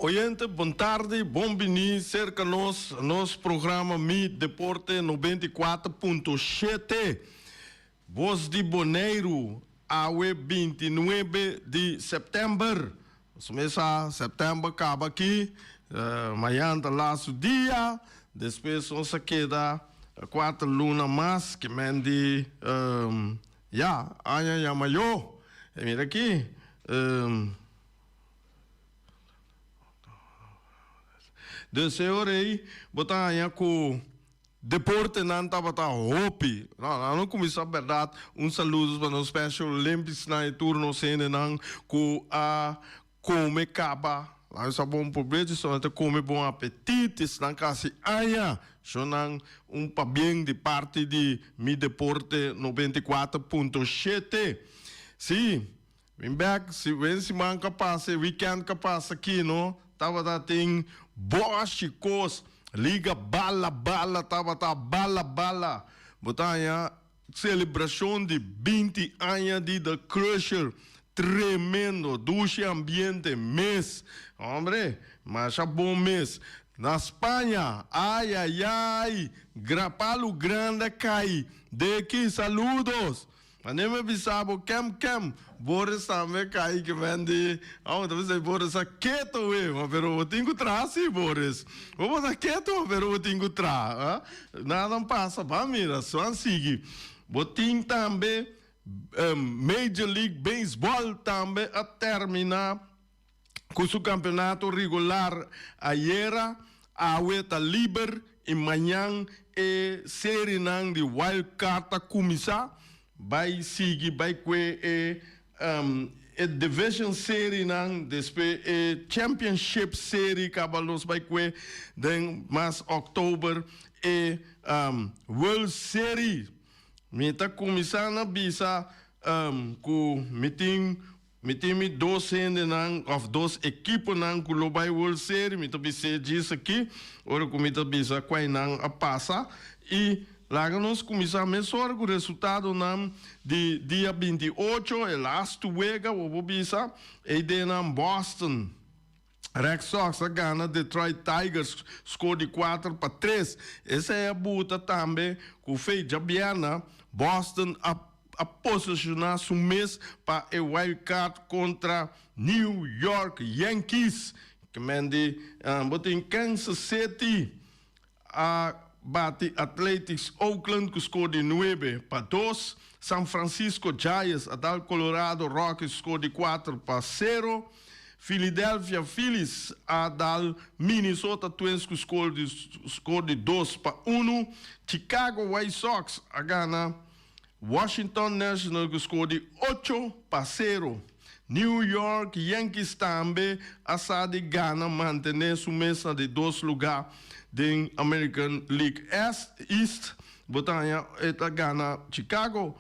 Oyente, boa tarde, bem-vindo cerca nosso programa Mi Deporte 94.7. Voz de Boneiro, a 29 de setembro. Começa setembro, acaba aqui. Amanhã tá lá o dia. Depois nós queda 4 lunas mais, que mende, amanhã maior. Mira aqui. Desse hora aí, botar aí com deporte não estava tá hopi. Não começou a verdade. Saludo para os Special Olympics na turno sendo não com a come caba. Lá é bom problema, só até come bom apetite, não casi aia. Só não para bem de parte de Mi Deporte 94.7. Sim, vem back, se vem semana que passa, weekend que passa aqui, não? Tava da tem boas chicos, liga bala, tava bala. Botanha celebração de 20 anos de The Crusher, tremendo, duche ambiente, mês, hombre, mas é bom mês. Na Espanha, ai, Grapalo Grande cai, daqui saludos. Mas nem me avisava, quem, Boris também cai que vende, talvez Boris é quieto, mas eu tenho que trazer, Boris. Vamos a quieto, mas eu tenho que trazer. Nada passa, para mira, só sigue. Botinho também, Major League Baseball também a terminar com o campeonato regular ayer, a Ueta Liber, e amanhã é série de Wild Card a começar. Vai seguir, vai que Division Series, depois Championship Series, cabalos vai que mais outubro e World Series. Mita começar na bisa com meeting dois dos equipes na Global World Series, mita bisa disso aqui, ora com mita bisa qual não a passa e lá nós começamos a o resultado de dia 28, e last week, o Bisa, e de Boston. Red Sox a gana, Detroit Tigers score de 4-3. Essa é a buta também, que o feito Biana, Boston a posicionar o mês para o wild card contra New York Yankees, que mende, em Kansas City, bate Athletics Oakland que score de 9-2. San Francisco Giants a dar Colorado Rockies score de 4-0. Philadelphia Phillies a dar Minnesota Twins que score de 2-1. Chicago White Sox a gana Washington Nationals que score de 8-0. New York Yankees também a de gana manter sua mesa de 2 lugares da American League East. Botanha eta gana Chicago,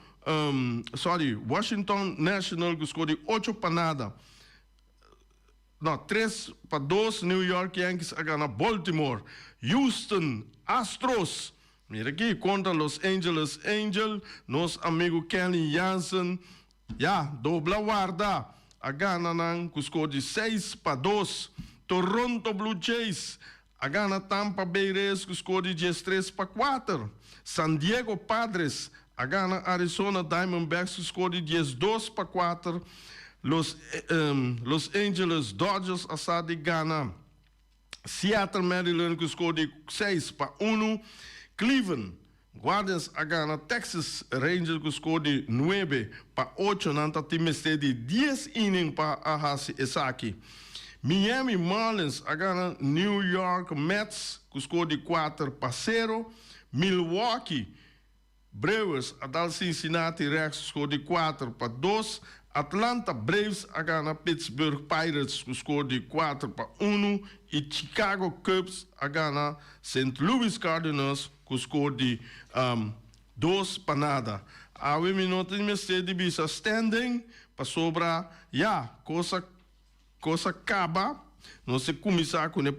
Washington National que score de 8-0. Não, 3-2. New York Yankees a gana Baltimore. Houston Astros, mira aqui, contra Los Angeles Angels, nosso amigo Kenny Jansen, dobla guarda, a gana que score de 6-2. Toronto Blue Jays a gana Tampa Bay Rays que score de 3-4. San Diego Padres a gana Arizona Diamondbacks que score de 2-4. Los Angeles Dodgers a de gana Seattle Maryland que score de 6-1. Cleveland Guardians a gana Texas Rangers que score de 9-8. Nanta time de 10 innings para a Hasi Esaki. Miami Marlins a gana New York Mets que score de 4-0. Milwaukee Brewers a dar Cincinnati Reds que score de 4-2. Atlanta Braves a gana Pittsburgh Pirates que score de 4-1. E Chicago Cubs a gana St. Louis Cardinals que score de 2-0. A 1 minuto de bisa standing para sobra coisa acaba, não se começar com o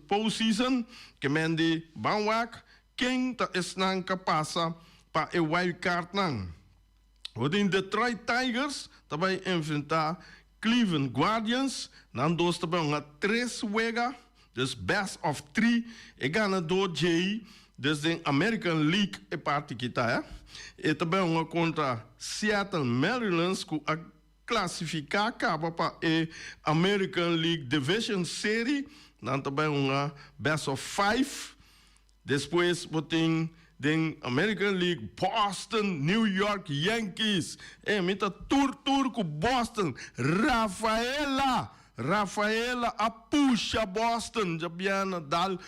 postseason, que mende banwak, quem está esnanca passa para o wild card não. O Detroit Tigers também enfrentar Cleveland Guardians. Dan dos também uma 3 wega. Dus best of 3. E ganador J. Dus de American League é parte que tá, E também uma contra Seattle Mariners que a classificar acaba para a American League Division Series. Dan também uma best of 5. Depois tem den American League Boston, New York Yankees. Mita tur com Boston. Rafaela a puxa Boston. Já viana dal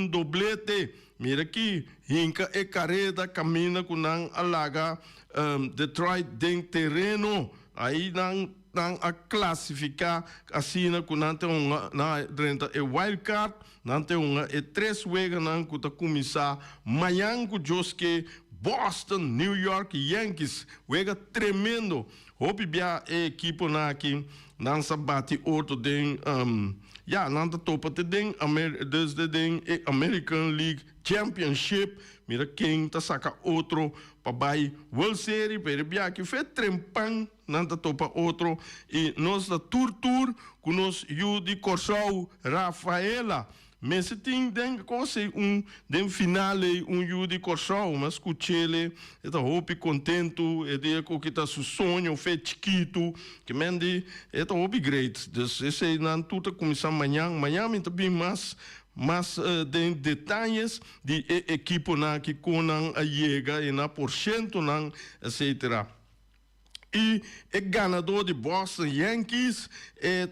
doblete. Mira aqui, hinca e carreta camina com nang alaga Detroit den terreno. Aí nang a classificar assim na kunante na renta e wild card nante e 3 wega nan kuta começar manhã com Joske Boston, New York Yankees wega tremendo. Hope bia e equipo na aqui nan sabati outro den nanta topa te den desde den American League Championship. Mira quem tá saca outro para vai World Series, pero bia que fez trempang nanta topa outro e nós da tour com nós Yudi Corsau Rafaela. Mas tem den coisa den finale Yudi Corsau, mas cuchele eta hope contento e de que tá su sonho fez chiquito que mende eta hope great. Dus esse nan tudo começar amanhã me também mas de detalhes de equipo na que conan a chega e na porcento nan etc. E o ganador de Boston Yankees é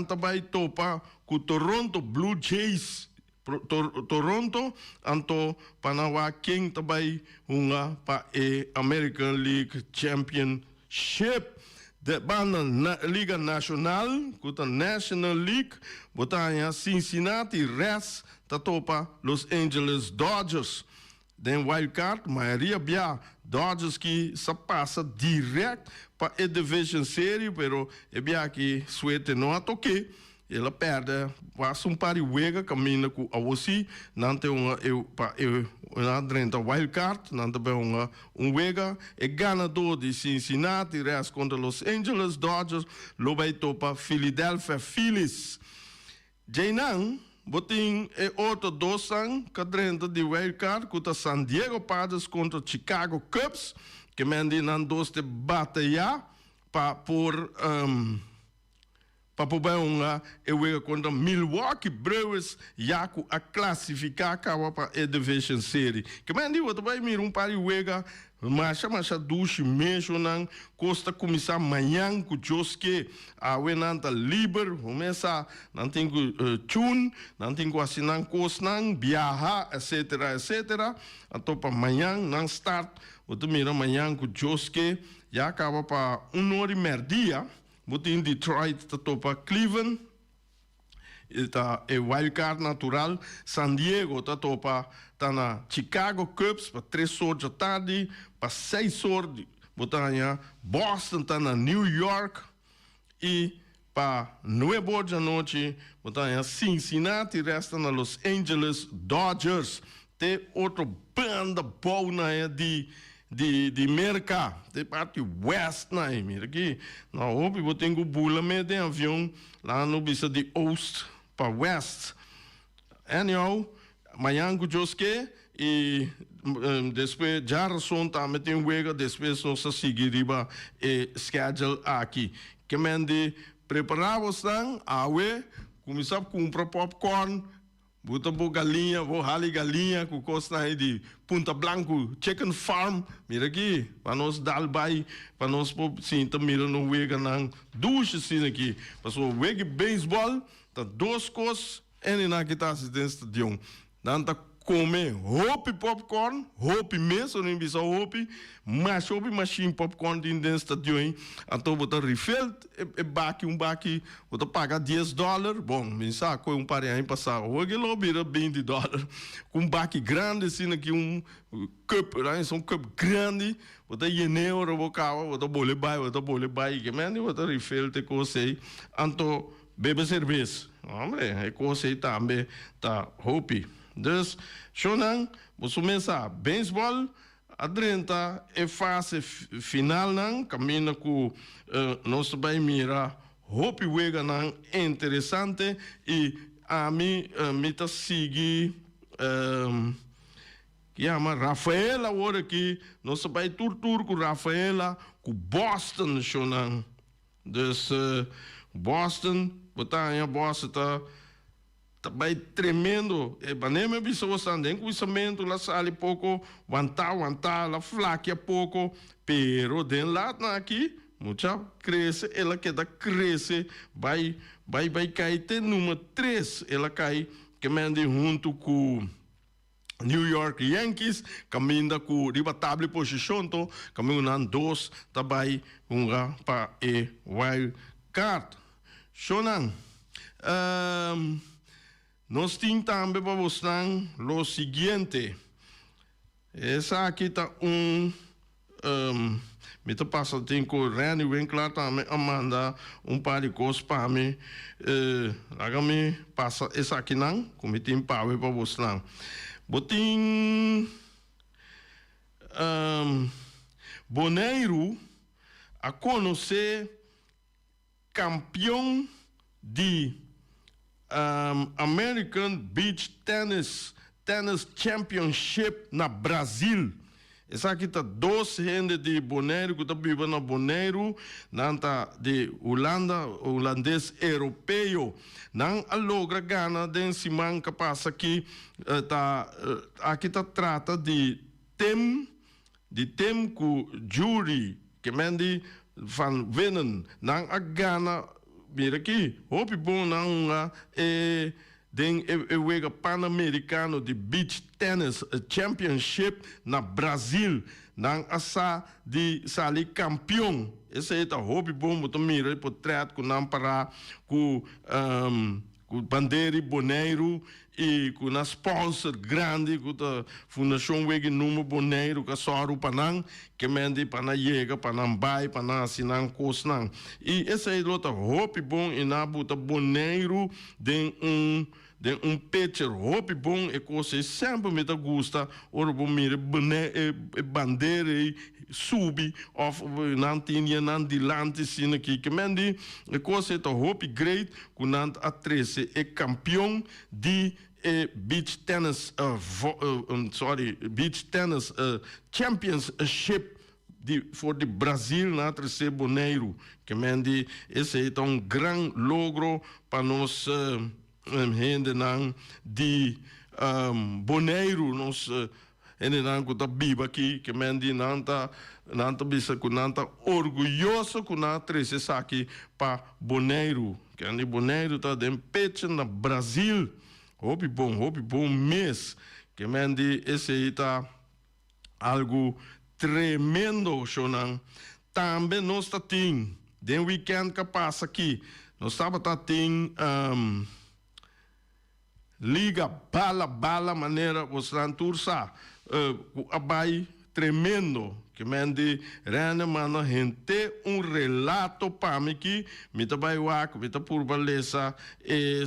também topa com Toronto Blue Jays. Toronto, anto panawa king também uma para a American League Championship. De banda Liga Nacional, kuta National League, botanya Cincinnati Reds, tatopa Los Angeles Dodgers. Den wildcard, maioria bia Dodgers que se passa direto para a Division Series, pero é bia que suete não a toque. Ela perde, passa par de wega, caminha com a você, não tem uma dentro wildcard, não tem wega, é ganador de Cincinnati, Reds contra Los Angeles Dodgers, lobai topa Philadelphia Phillies. Jainan, botin é outro dosan, cadrento de wildcard, contra San Diego Padres contra Chicago Cubs, que mendi nan dos de batalha para por Papobonga e contra Milwaukee Brewers já a classificar para a Division Series. Que mandi o também mir par de wega mas duche mesmo não costa começar amanhã com Joske a wenanta liber começa não tem tune não tem assinar cosnan viajar etc. a topa amanhã não start o mira amanhã com Joske já acaba para 1h30 dia. Botin Detroit tá topa Cleveland, tá wildcard natural. San Diego tá topa tá na Chicago Cubs para 3 horas da tarde, para 6 horas botanya Boston tá na New York e para 9 horas da noite botanya Cincinnati resta na Los Angeles Dodgers. Tem outro banda boa de mercado, de parte west, mira aqui, na houve, eu tenho bula meio de avião, lá no bisa de oest para west. Anyhow, amanhã com Joske, e depois já razão também tem wega, depois nós seguiremos o schedule aqui. Que mende preparamos então, começar a comprar popcorn, bota bo galinha, vou rali galinha com costa aí de Punta Blanco Chicken Farm, mira aqui, para nós dar bai, para nós sim, tá mira no wega não, duas assim aqui, para o wega beisebol, tá 2 coisas, e na que tá assistência de não tá comer hope popcorn, hope mesmo, não bisa hope, mas hope machine popcorn dentro do estúdio, então botar refill, baki botar pagar $10, bom, pensar com par aí passar, hoje lobira $20, com baki grande assim aqui cup, um cup grande, botar euro, botar bole bai, que mano, botar refill te cosei, então bebe cerveja, hombre, é cosei também, tá hope. Dus, Shonan, você começa beisebol, a drenta é fase final, não, caminha com nosso pai mira hopi wega nan interessante e a mim me tá seguir que ama Rafaela agora aqui nós vai tur com Rafaela com Boston shonan dus Boston botar Boston tá bem tremendo e banema pessoas também com isso lá sale pouco aguentar lá flaqueia pouco pero den lá aqui muita cresce ela queda cresce vai cair até número 3 ela cai que mande junto com New York Yankees, caminha com riba tabla posição, to caminho nan 2, também para e wild card. Shonan, nós temos também para mostrar o seguinte. Essa aqui está me tá passando tem correndo bem claro também Amanda par de coisas para mim agora me passa essa aqui não como tem para mostrar botin Boneiro a conhecer campeão de American Beach Tennis Championship na Brasil. Essa aqui está 12 gente de Bonaire, que está vivendo na Bonaire, nanta de Holanda, holandês europeu. Não alogra gana de semana que passa aqui, aqui está trata de tem com jury, que mende van winnen. Não a gana, mira aqui, hope bom não den wega Pan-Americano de Beach Tennis Championship na Brasil. Nang asa de sali campeão. Esse é o hobby bom, muito mira, portrait com não para com bandeira Boneiro e com na sponsor grande com a Fundação Wega Número Boneiro que só o panang que mende para chega para não vai para não assinar coisa e esse é o hobby bom e na buta Boneiro de pitcher hobby bom e coisa sempre me gusta ora bom mira bandeira e subi of não tinha não dilante sino que mende e coisa é hobby great com não a 13 é campeão de beach tennis beach tennis championship for the Brasil na 13 Boneiro que mende esse é um grande logro para nós gente não de Boneiro nós ele não está vivo aqui que mende não tá bisa com não tá orgulhoso com na 13 aqui para Boneiro que ande Boneiro tá de pecho na Brasil hobby bom mês que mende esse aí tá algo tremendo shonan também nós tá tem de weekend que passa aqui nós estava tá tem liga bala maneira você tursa abai tremendo que mende rena mano gente relato para mim que me tá vai wak me tá por beleza é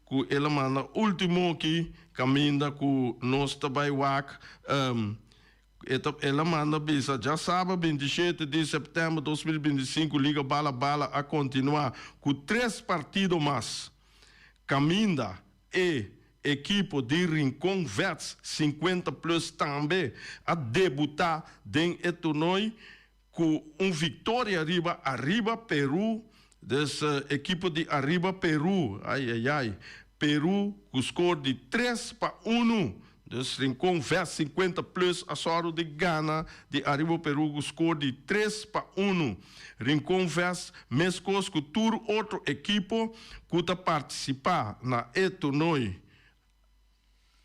que ela manda último que caminha com nós tá vai wak ela manda bisa já sabe 27 de setembro de 2025 liga bala a continuar com 3 partidos mais caminha e equipe de Rincon Vets 50 plus também a debutar dentro do torneio com vitória arriba Peru dessa equipe de arriba Peru Peru com score de 3-1 desse Rincon Vets 50 plus a soro de Ghana de arriba Peru com score de 3-1 Rincon Vets mescos com tour outro equipe que participar na torneio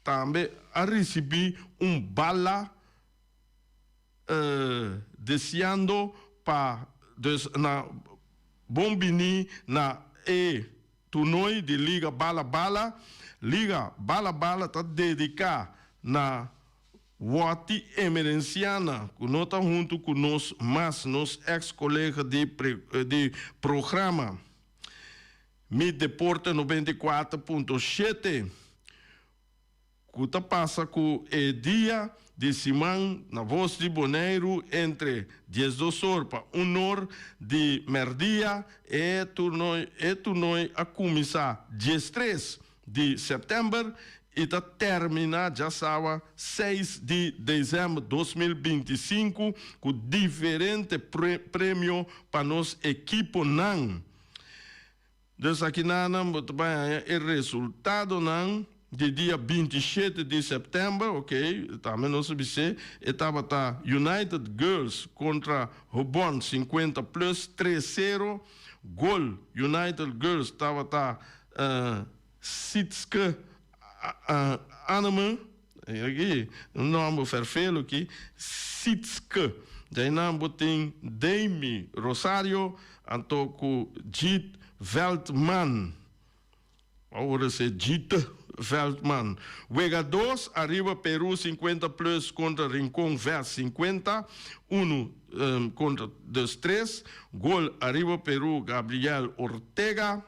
também a receber bala desejando para na bombini na torneio de liga bala está dedicada na Wati emergenciana que nós está junto com nos ex-colegas de programa Mi Deporte 94.7 que passa com o dia de Simão, na voz de Boneiro, entre 10 horas para 1 hora de merdia, e tornoi a começar 13 de setembro e tá terminar, já sabe, 6 de dezembro de 2025, com diferente prêmio para nossa equipe NAN. Então, aqui não é o resultado não de dia 27 de setembro, ok? Também não sabe se estava United Girls contra Robon 50 plus 3-0. Gol United Girls estava Sitske Anneman, aqui, o nome verfelo aqui, Sitske. Daí não botem Demi Rosario, Antoco Jit Veldman. Agora se Jit Veldman. Wega 2, arriba Peru 50 plus contra Rincón Vers 50. 1 contra 2-3. Gol arriba Peru Gabriel Ortega.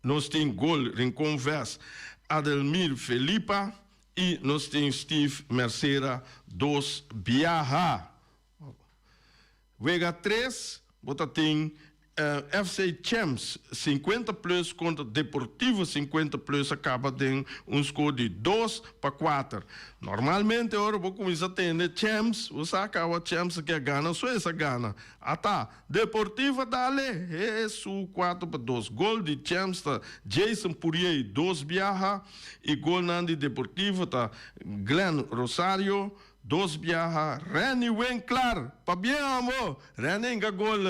Nós temos gol Rincón Vers Adelmir Felipa e nós temos Steve Mercera dos Biaha. Wega 3, bota tem FC Champs 50 plus contra Deportivo 50 plus, acaba de score de 2-4. Normalmente agora vou começar a ter Champs, você acaba Champs que gana, só essa gana. Deportivo dale, isso 4-2. Gol de Champs tá Jason Pourier 2 Biaha e gol de Deportivo tá Glenn Rosario 2 Biaha. Reni Winkler, pa bem amor, Reni nga gol.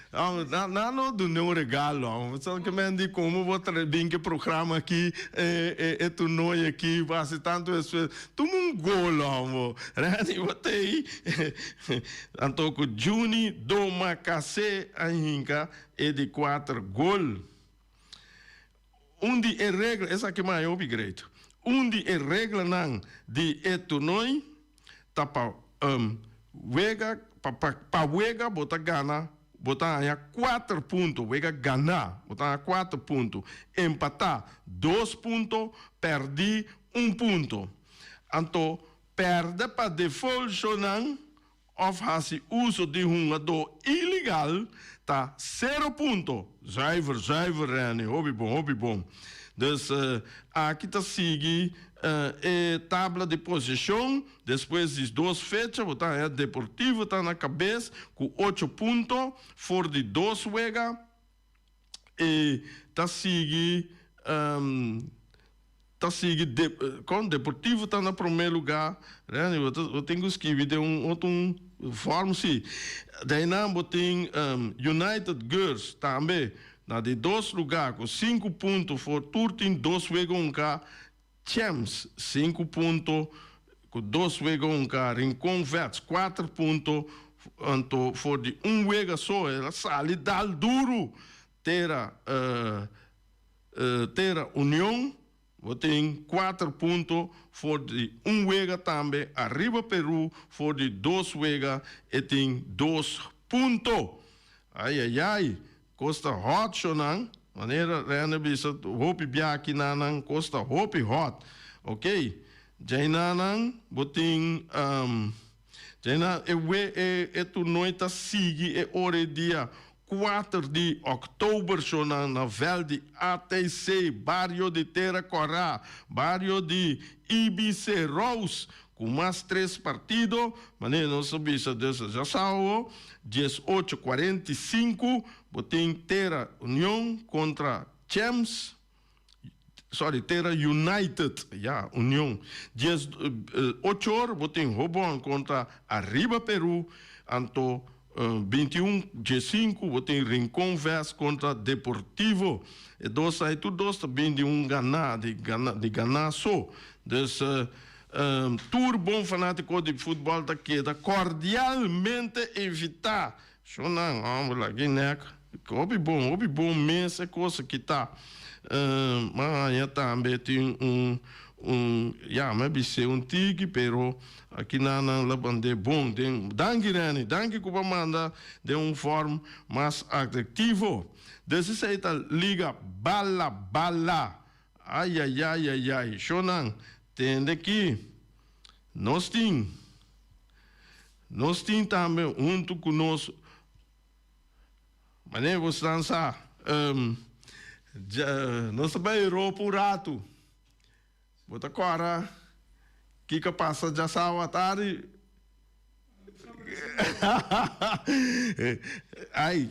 Não do meu regalo, só que me diz como vou trazer que programa aqui, torneio aqui, vai tanto isso, toma gol, amor, Rani, botei, Antoco Juni, Doma, Cacé, Ainca, e de 4 gol. De regra, essa aqui é mais upgrade, de regra não de torneio, tá para Wega, bota Gana, botar a 4 pontos, Wega ganhar, botar a 4 pontos, empatar 2 pontos, perder 1 ponto. Então, perde para default não, ou faz uso de um jogador ilegal, tá 0 pontos. Zuiver, Rani, hobby bom. Então, aqui está seguindo tabla de posição, depois de 2 fechas, botar Deportivo está na cabeça com 8 pontos, fora de 2 Wega, e está seguindo com Deportivo está no primeiro lugar, né? Eu tenho que escrever de outro forma, sim. Daí não, tem United Girls também, na de 2 lugares, com 5 pontos, for Turtin, 2 Wega, 1 cá, Champs, 5 pontos, com 2 Wega, 1 cá, Rincón Vets, 4 pontos, então, for de 1 Wega só, ela sai dal duro, terá União, tem 4 pontos, for de 1 Wega também, arriba Peru, for de 2 Wega, e tem 2 pontos. Ai, Costa hot, não? Maneira, Rene, bisa, hopi biaki nanang, Costa hopi hot, ok? Jainanang, boting, Jaina, tu noite sigue, ore dia 4 de outubro, na vel de ATC, barrio de Terra Corá, barrio de IBC Rose, com mais 3 partidos, maneira, não sabia dessa já saiu, 18:45, botem Terra União contra Champs, Terra United, União, 8 horas, botem Robon contra Arriba Peru, Anto 21:5, botem Rincón Vers contra Deportivo, e dois aí, tudo também de de ganhar só, desse tour bom fanático de futebol da queda, cordialmente evitar. Não, vamos lá, Guiné, hobby bom mesmo, é coisa que tá. Mas também tem maybe ser tigre, pero aqui na labande bom, danke Rani, danke que manda de forma mais atrativo. Desse aí tá liga bala. Ai, Shonan. Tem aqui, nós temos também junto conosco, mas nem você dançar, nós também Europa o rato, bota agora, que passa já sábado à tarde, ai,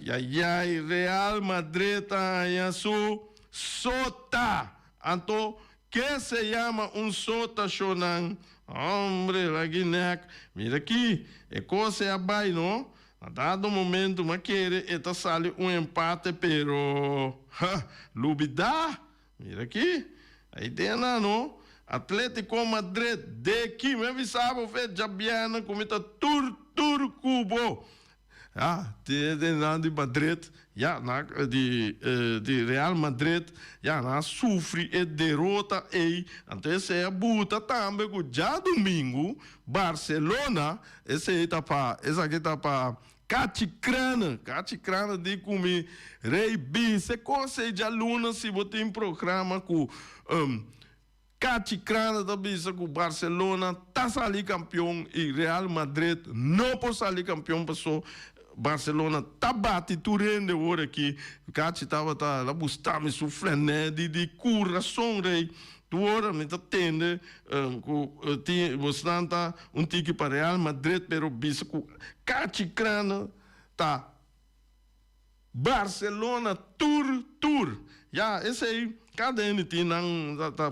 Real Madrid tá su sota, então que se chama sota chonan, hombre, la guineca, mira aqui, é coisa abai, não? A dado momento, mas querer, eta sale empate, pero, lubida, mira aqui, a ideia não? Atlético Madrid, de que me avisava, fez jabiana, comita tur cubo. De Madrid, de Real Madrid, sofre e derrota então essa é a buta também, já domingo, Barcelona, essa aqui tá para Cachicrana de comer Rei B, se coisa de aluna, se você tem programa com Cachicrana da bisa com Barcelona, tá sali campeão e Real Madrid não pode sair campeão, passou Barcelona tá bate turende hora aqui, Cachi tava lá buscando suflene de coração rei, tu hora me tá tende, você tá tique para Real Madrid, pero bisa com Cachicrana tá Barcelona tour, esse aí cada um tem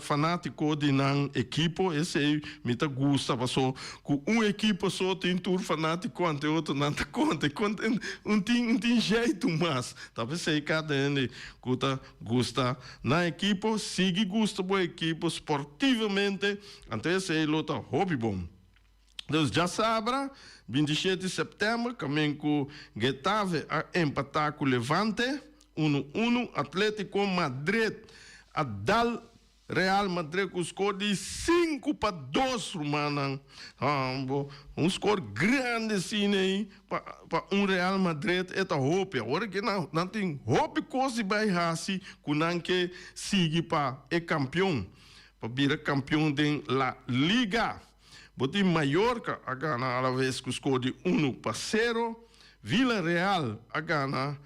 fanático de equipo, esse aí me tá gosta, passou com equipo só tem tour fanático ante outro não tá conta, tem jeito mas, talvez aí cada um gosta na equipo, sigue gosta boa equipo esportivamente, ante esse aí luta hobby bom. Então já sabe, 27 de setembro, caminho com Getafe a empatar com Levante, 1-1, Atlético Madrid a dar Real Madrid com score de 5-2, Romana. Score grande assim aí para Real Madrid é a hope. Agora que não tem hope coisa vai assim, com não que siga para é campeão, para virar campeão da La Liga. Botem Mallorca a ganhar a la vez com score de 1-0, Villarreal a ganhar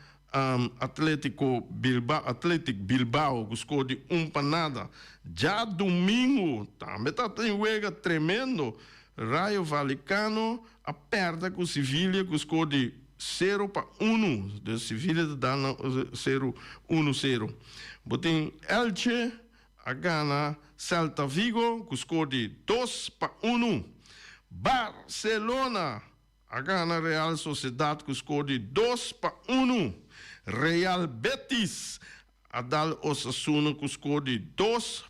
Atlético Bilbao, com score de 1-0. Já domingo, também tem um jogo tremendo. Rayo Vallecano aperta com Sevilha, com score de 0-1. De Sevilha dá 0-1-0. Botem Elche a ganhar Celta Vigo, com score de 2-1. Barcelona a ganhar Real Sociedad, com score de 2-1. Real Betis a dar Osasuna com score de 2-0.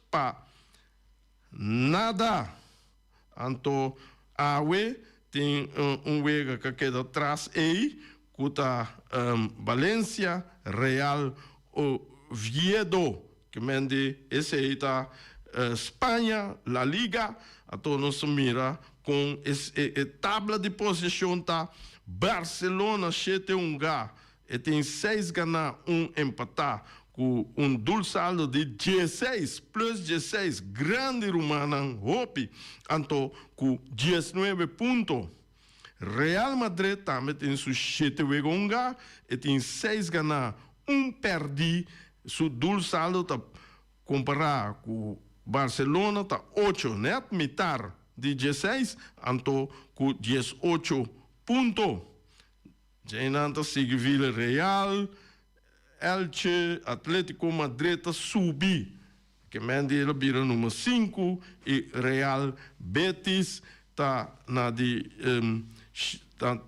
Então, Aue tem jogo que queda atrás aí, com Valência, Real Oviedo, que mende esse aí tá Espanha, La Liga, então nós mira com a tabla de posição tá Barcelona 7-1 e tem 6 ganhar, 1 empatar, com dulce saldo de 16 plus 16, grande Romana, hope, então com 19 pontos. Real Madrid também tem seus 7 jogos e tem 6 ganhar, 1 perder, seu dulce saldo tá comparar com Barcelona tá 8, né? Metade de 16, então com 18 pontos. Já não sigue Villarreal, Elche, Atlético Madrid subir, que mende ele vira número 5 e Real Betis tá na de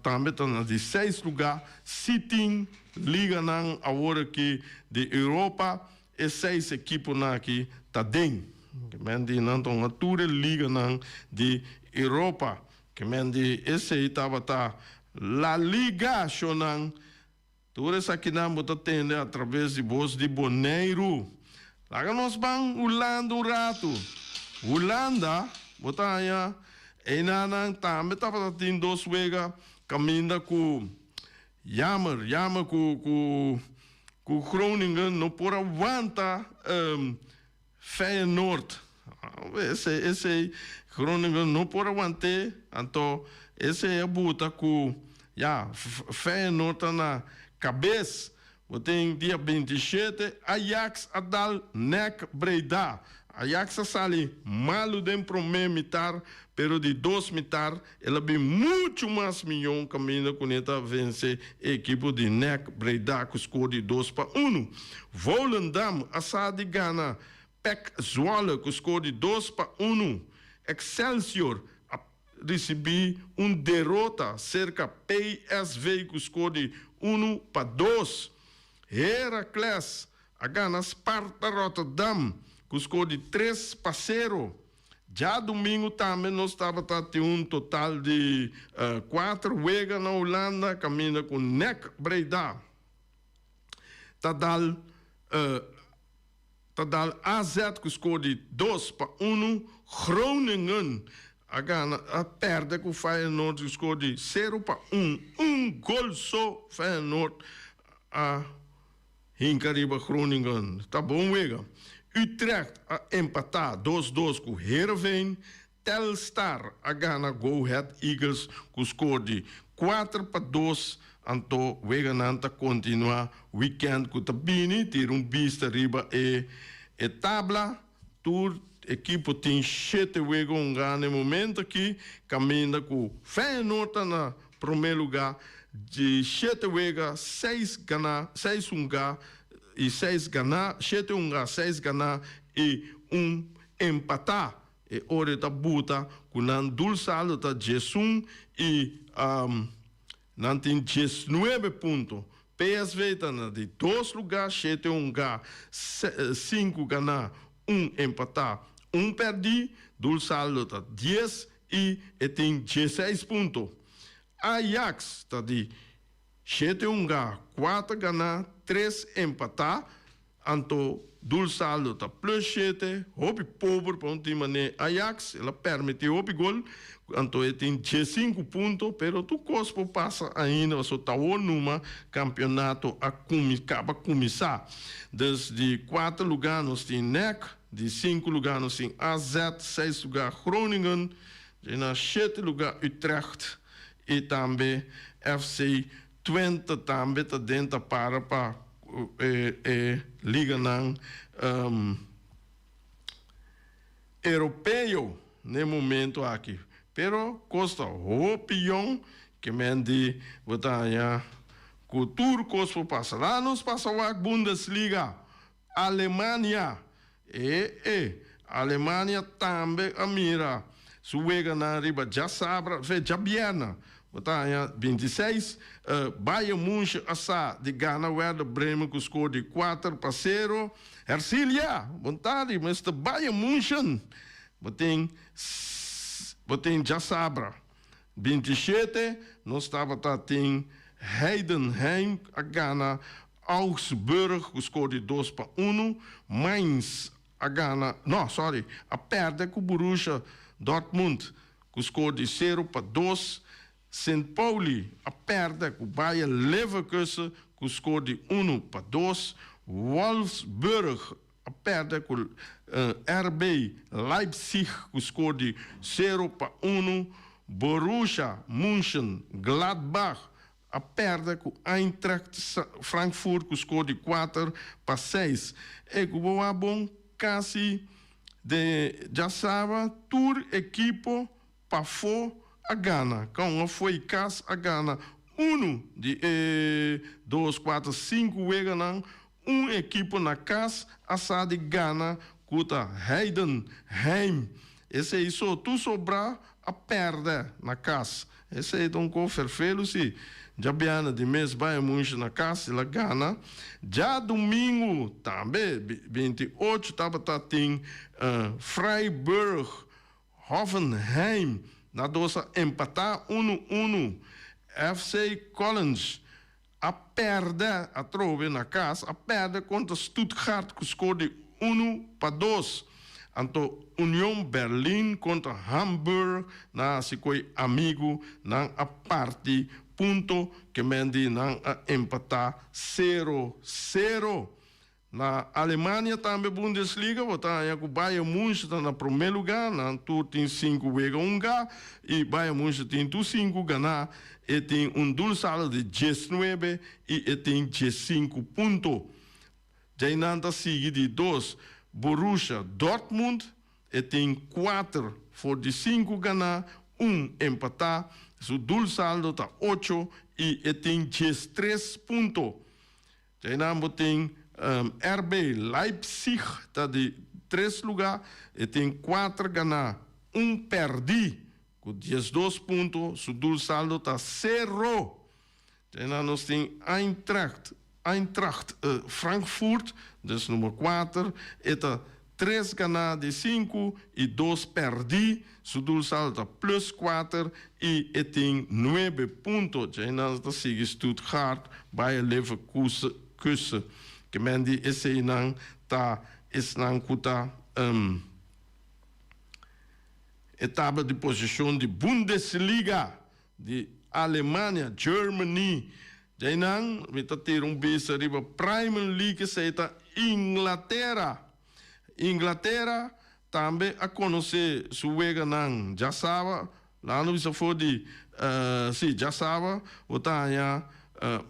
também tá na de 6 lugar, sitting liga não agora que de Europa e 6 equipes na aqui tá dentro, que mende não tão atura liga não de Europa, que mende esse aí tá La Liga, Shonan. Tudo isso aqui não está tendo através de voz de Boneiro. Lá nós vamos Holanda um rato. Holanda, botanha, e não também estava tendo 2 jogos, caminhando com Jammer com Groningen, não por aguentar Feyenoord. Esse Groningen não pode aguentar, então esse é a buta que Feyenoord na cabeça. Tem dia 27, Ajax Adal NEC Breda. Ajax sali malo de primeiro mitar, pero de dois mitar, ela bem muito mais milhão caminho com ela vencer a equipe de NEC Breda com score de 2-1. Volendam assadi Gana, PEC Zwolle com score de 2-1. Excelsior recebi derrota cerca PSV com score de 1-2. Heracles a Gana Sparta Rotterdam com score de 3-0. Já domingo também nós estava tendo total de 4 wegas na Holanda, caminha com NEC Breda. Tadal AZ com score de 2-1. Groningen a perde com o Feyenoord com score de 0-1. Gol só Feyenoord a Hinkariba Groningen. Tá bom, wega. Utrecht a empatar 2-2 com Heerenveen. Telstar a ganhar Go Ahead Eagles com score de 4-2. Então, Wegananta continua weekend com Tabini, tira bista riba e tabla. Tour equipe tem 7 wegas no momento aqui, caminha com Feyenoord na primeiro lugar. De 7 wegas, 6 ganhar, 6 ganhar. E 6 ganhar, 7 6 ganhar e 1 empatar. E hora da buta, com o dulçado da Jesum e não tem 19 pontos. PSV está de 2 lugares, 7 ganhar, 5 ganhar, 1 empatar, 1 perder. Dulçado está 10 e tem 16 pontos. Ajax está de 7 ganhar, 4 ganhar, 3 empatar, então Dulçado está plus 7, houve pobre para um time de Ajax, ela permite houve gol, então ele tem 15 pontos, pero tu Cospo passa ainda, você está numa campeonato acaba começar. Desde 4 lugares nós temos NEC, de 5 lugares nós temos AZ, 6 lugares Groningen, de 7 lugares Utrecht e também FC Twente também está dentro para liga não europeu no momento aqui. Pero costa opinião que mendi botar cultura costa passa lá nos passa a Bundesliga, Alemanha Alemanha também a mira suega na riba já sabra já bierna. Botar 26, Bayern München assa de Ghana, Werder Bremen com score de 4-0. Hercilia, vontade, mas de Bayern München, botem já sabra. 27, nós estava tem Heidenheim a Ghana, Augsburg com score de 2-1. Mainz a Ghana, a perde com o Borussia Dortmund com score de 0-2. St. Pauli a perde com o Bayer Leverkusen com score de 1-2. Wolfsburg a perde com RB Leipzig com score de 0-1. Borussia Mönchengladbach a perde com Eintracht Frankfurt com score de 4-6. E o bom casi de já sabe tour equipo para fora a Ghana, com foi cas a Ghana, 1 de 2, 4, 5 weganang, equipe na casa, a de Ghana, cuta Heidenheim. Esse aí só tu sobrar a perder na casa. Esse aí então com ferfelo se já biana de mês vai muito na casa la Ghana. Já domingo também 28 tava tem Freiburg, Hoffenheim na dosa empatar 1-1. FC Collins a perder a trove na casa, a perder contra Stuttgart com score de 1-2. Então, União Berlim contra Hamburg na sequência amigo na a parte ponto que mendi na a empatar 0-0. Na Alemanha também Bundesliga, o Bayern München está no primeiro lugar, tu tem 5 vezes 1 lugar, e Bayern München tem 5 ganhar, e tem saldo de 19 e tem 15 pontos. Já não sigue de 2, Borussia Dortmund, e tem 4 for de 5 ganhar, 1 empatar, o saldo está 8 e tem 13 pontos. Já não tem RB Leipzig está de 3 lugares e tem 4 ganhar, 1 perdi, com 12 pontos, o saldo está 0. Já nós temos Eintracht Frankfurt, dus número 4, está 3 ganhar de 5 e 2 perdi, o saldo está plus 4 e tem 9 pontos. Já nós sigue Stuttgart, Bayer Leverkusen, que mendi esse não tá kuta etapa de posição de Bundesliga de Alemanha, Germany. Já não vai ter beijo riba Premier League seita Inglaterra. Inglaterra também a conhecer suega não já sabe lá no isso foi de já sabe o tanya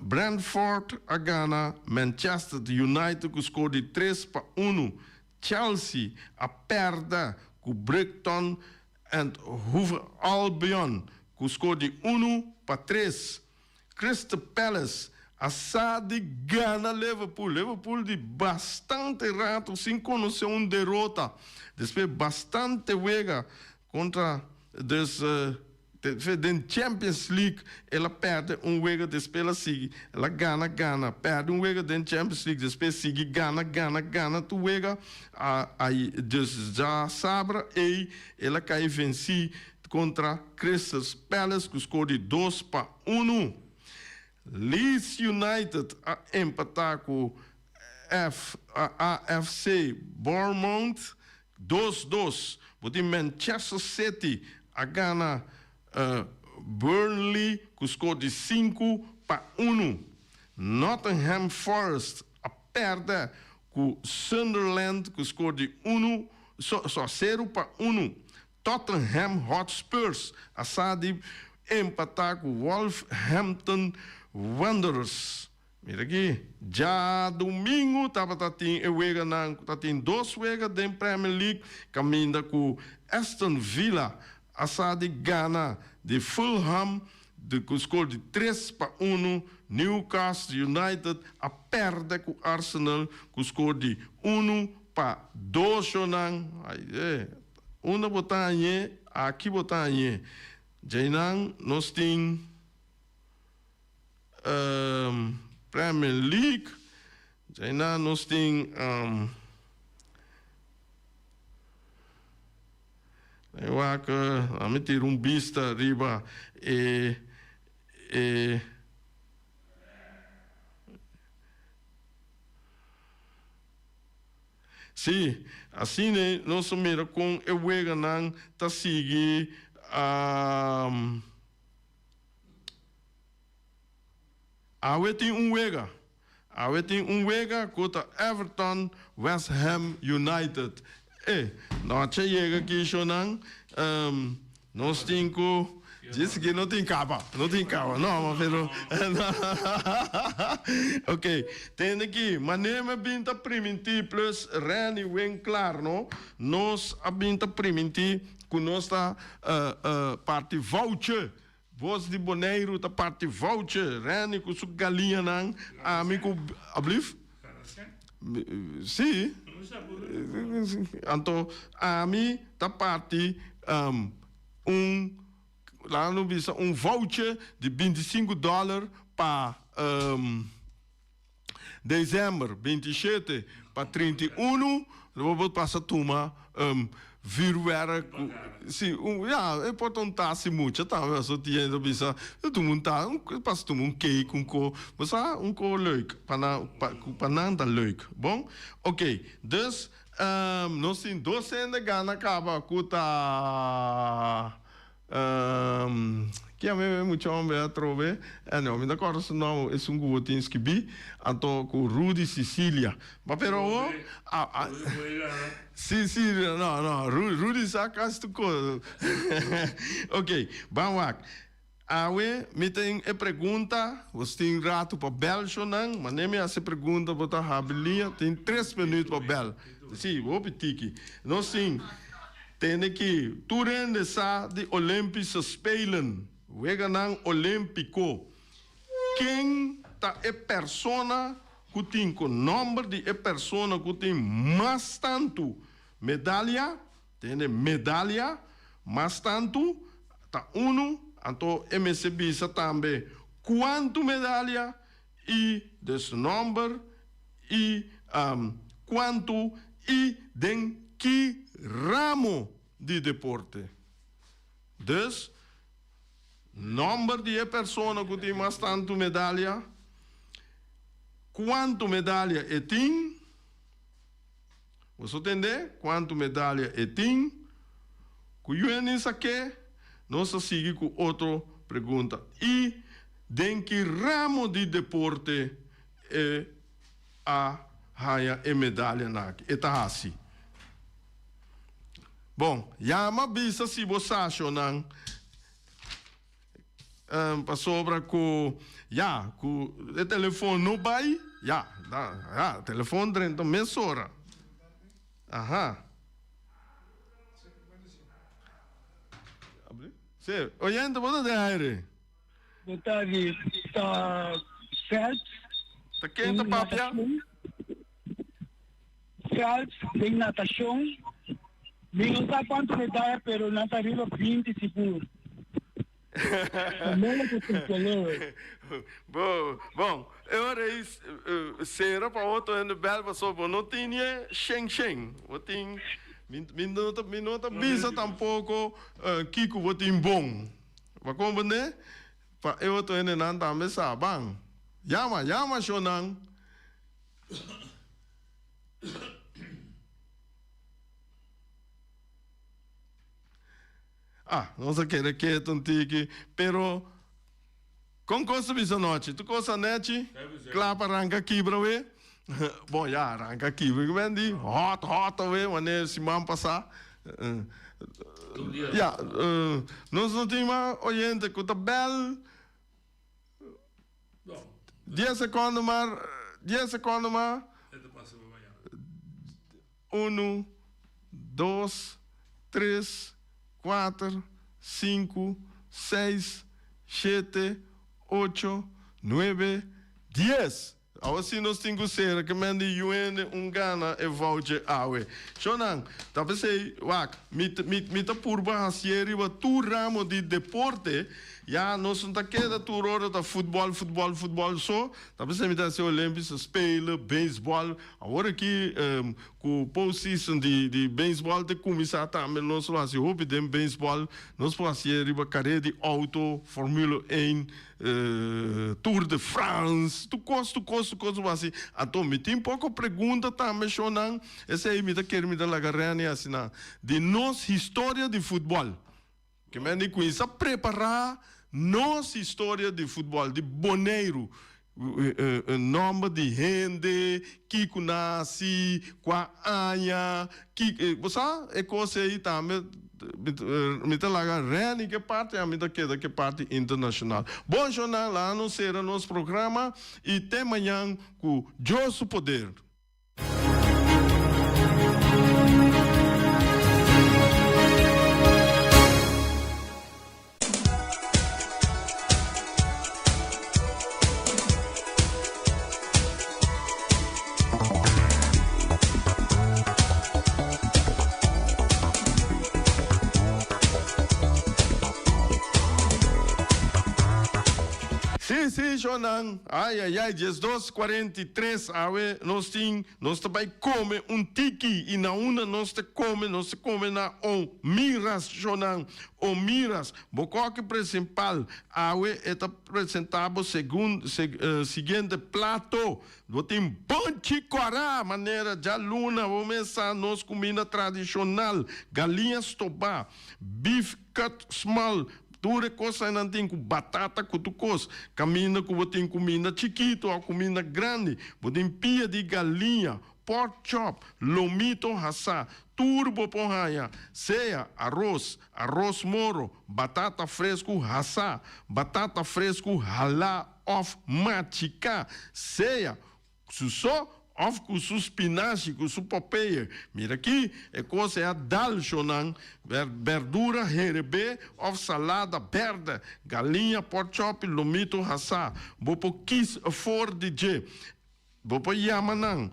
Brentford a gana, Manchester United que score de 3-1, Chelsea a perda com Brighton and Hove Albion que score de 1-3, Crystal Palace a de gana Liverpool de bastante rato sem conhecer derrota, depois bastante wega contra den Champions League, ela perde wega, depois ela sigue, ela gana, perde wega den Champions League, depois sigue, gana, tu wega, aí já sabra, e ela cai venci contra Crystal Palace, que score de 2-1. Leeds United a empatar com AFC Bournemouth, 2-2. Porque Manchester City a gana Burnley, que score de 5-1. Nottingham Forest a perda com Sunderland, que score de 0-1. Tottenham Hotspurs a de empatar com Wolverhampton Wanderers. Mira aqui, já domingo estava tem 2 wegas da Premier League, caminha com Aston Villa, a de Ghana, de Fulham, de score de 3-1, Newcastle United, a perda com Arsenal, com score de 1-2. Uma botanha, aqui botanha. Jainang, nós temos Premier League, Jainang, nós temos eu acho que a meter vista riba sim, assim né, nós mira com o wega não tá seguir Awe tem wega. Awe tem wega contra Everton, West Ham United. Nós chega aqui chonang, nós temos disse que não tem capa, não, mas pero ok, tem aqui, maneira binta primiti plus reni wen claro, não? Nós a binta primiti com nossa parte voucher. Voz de Boneiro da parte voucher, reni com sua galinha não, amigo, ablif? Sim. Então, a mim da parte lá no bisa voucher de $25 para dezembro 27 para 31, vou passar turma viruera sim é importante assim muito tá eu só tinha do bisa todo mundo tá passa tomar cake com mas leuk para nada leuk bom ok dus nós temos 2 ainda gana acaba cuta que a mim muito homem a trove, não, me dá agora se não é um gotinho que bi, então com Rudy Sicília, mas pero Sicília, não, Rudy saca tu coisa, ok, vamos lá. Awe, me tem a pergunta, você tem rato para bel chonang, mas nem me essa pergunta botar habilia, tem 3 minutos para bel. Sim, vou pedir nós sim, tem que durante essa de Olympische Spelen, weganang Olímpico, quem tá é persona que tem o número de persona que tem mais tanto medalha, tem medalha, mais tanto, tá então, MCB também quanto medalha e desse número e quanto e de que ramo de deporte. Dus, número de pessoas que tem mais tanto medalha, quanto medalha tem, você entende? Quanto medalha tem, que eu nem saquei, nós seguimos com outra pergunta. E de que ramo de deporte é a raia e medalha na eta assim. Bom, já me avisa se você acha não para sobra com o telefone não vai, telefone dentro mesora. Aham. Sim, oyente, você de aire. Boa está Phelps. Está quente, papia? Phelps, de natação. Não sabe quanto medalha, mas não está arriba 20 segundos. Bom, eu será para outro ano belo, só não tinha Sheng. Minuta bisa tampouco Kiko votin bom. Vai compreender? Para eu tô indo não também sabang. Yama shonang. Não sei que é tontique, pero com coisa bisa noite. Tu coisa nete? Clapa arranca aqui para ver. Bom, arranca aqui, vendi hot, we, wanneer se man passar. Nós não temos mais oyente que tá bel. 10 segundos mais. 1, 2, 3, 4, 5, 6, 7, 8, 9, 10. Assim nós temos que ser que mande UN Ghana e voucher awe. Shonang, talvez sei, mita purba hasieri wa tu ramo de deporte, nós não tá queda tu roda da futebol so, talvez sei mita se Olympische Spelen, baseball, agora aqui com posição de baseball de começar também nós lá se hobby de baseball, nós hasieri wa carreira de auto, Formula 1, Tour de France, tu coisa assim. Então, me tem pouco pergunta também, Shonang, esse aí me quer me dar lagarrani assim, de nossa história de futebol. Que me nem conheça preparar nossa história de futebol, de boneiro, nome de gente, que nasce, qua anha, que, você é coisa aí também. Me tá lá reni que parte a me da que parte internacional. Bom jornal lá no será nosso programa e até amanhã com Josso Poder. Sim, Jonan. Ai, 12:43, nós também come tiki e na una nós come na Miras, Jonan. Miras, bocoque principal, é apresentado seguinte prato. Tem ponte corá, maneira de luna, vamos começar nossa comida tradicional, galinha estobá, beef cut small, Tudo coisa não tem com batata com tu cos. Camina com botem comida chiquito ou comida grande. Botem pia de galinha, pork chop, lomito assá, turbo ponhaia, ceia, arroz moro, batata fresco assá, batata fresco ralá of matica, ceia, susó of com su spinaci, com su popeia. Mira aqui, é coisa é a dalchonan, verdura herebe, of salada verde, galinha, pork chop, lomito assá, bopo kiss for DJ. Bopo Yamanang,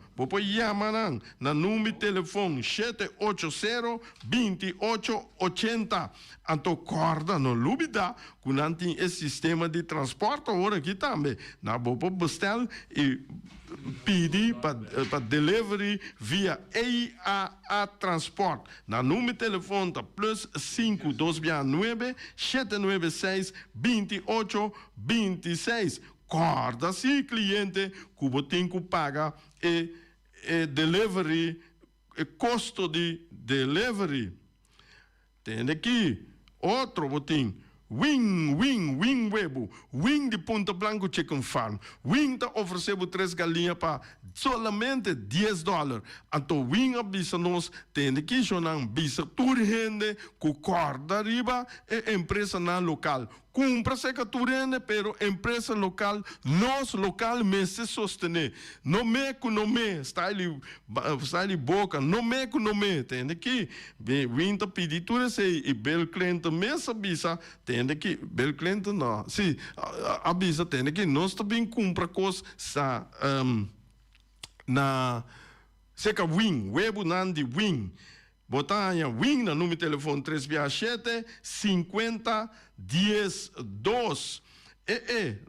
na número de telefone 780-2880. Anto corda no lubida, kunantin esse sistema de transporte agora aqui também. Na bopo bestel e pedir para delivery via EAA Transport. Na número de telefone tá plus 529 796 2826. Corda se cliente que tem que pagar e delivery, e custo de delivery. Tem aqui outro botim. Wing Webo, Wing de Ponta Blanco Chicken Farm. Wing tá oferecendo 3 galinhas para solamente $10. Então, Wing avisa nós, tem que chorar, visa tudo gente, com corda arriba, e empresa na local. Compra-se que tudo gente, pero empresa local, nós local, me se sostener. Não me com não me, está ali boca, não me com não me, tem que, Wing tá pedindo tudo isso, e Bill Clinton mesmo avisa, tem que, Bill Clinton não, sim, avisa, tem que, nós também compra coisas, na seca Wing, web nandi Wing. Botanha Wing na número de telefone 367 50 10 2.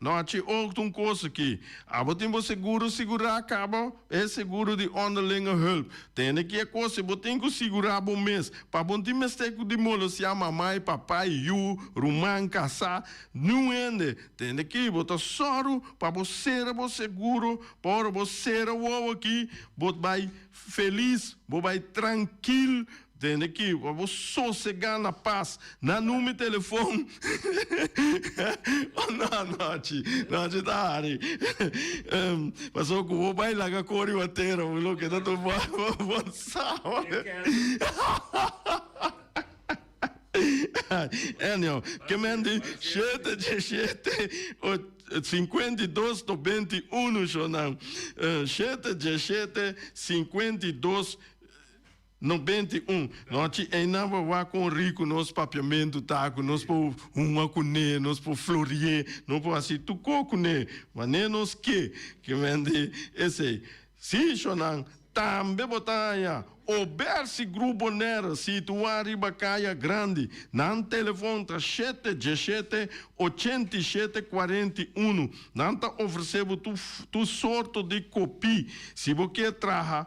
Não há outra coisa aqui. Botem seguro, segurar acaba, é seguro de onderlinge hulp. Tem que coisa, botem que segurar bom mês. Para botem mesteco de molo, se ama mamãe, papai, you, rumã, caçar, não ende. Tem que botar soro, para você seguro, para você o aqui, botar feliz, botar tranquilo. Tem que vamos sossegar na paz. Na número de telefone. Não, tá ali. Passou com o pai lá com a cor e o atero. O louco que tá todo bom. Não, que mande 52 91, Jonão. 52 91. Nós ainda vamos com rico nos papiamento taco, nós por uma cune, nós por florier, nós por assim tu cocune, mas nem nos que vende esse. Se chonan também botaia Oberse Grupo Nera, situado em Bacaia Grande, na telefone 717 8741. Nanta oferecendo tu sorte de copia. Se você traga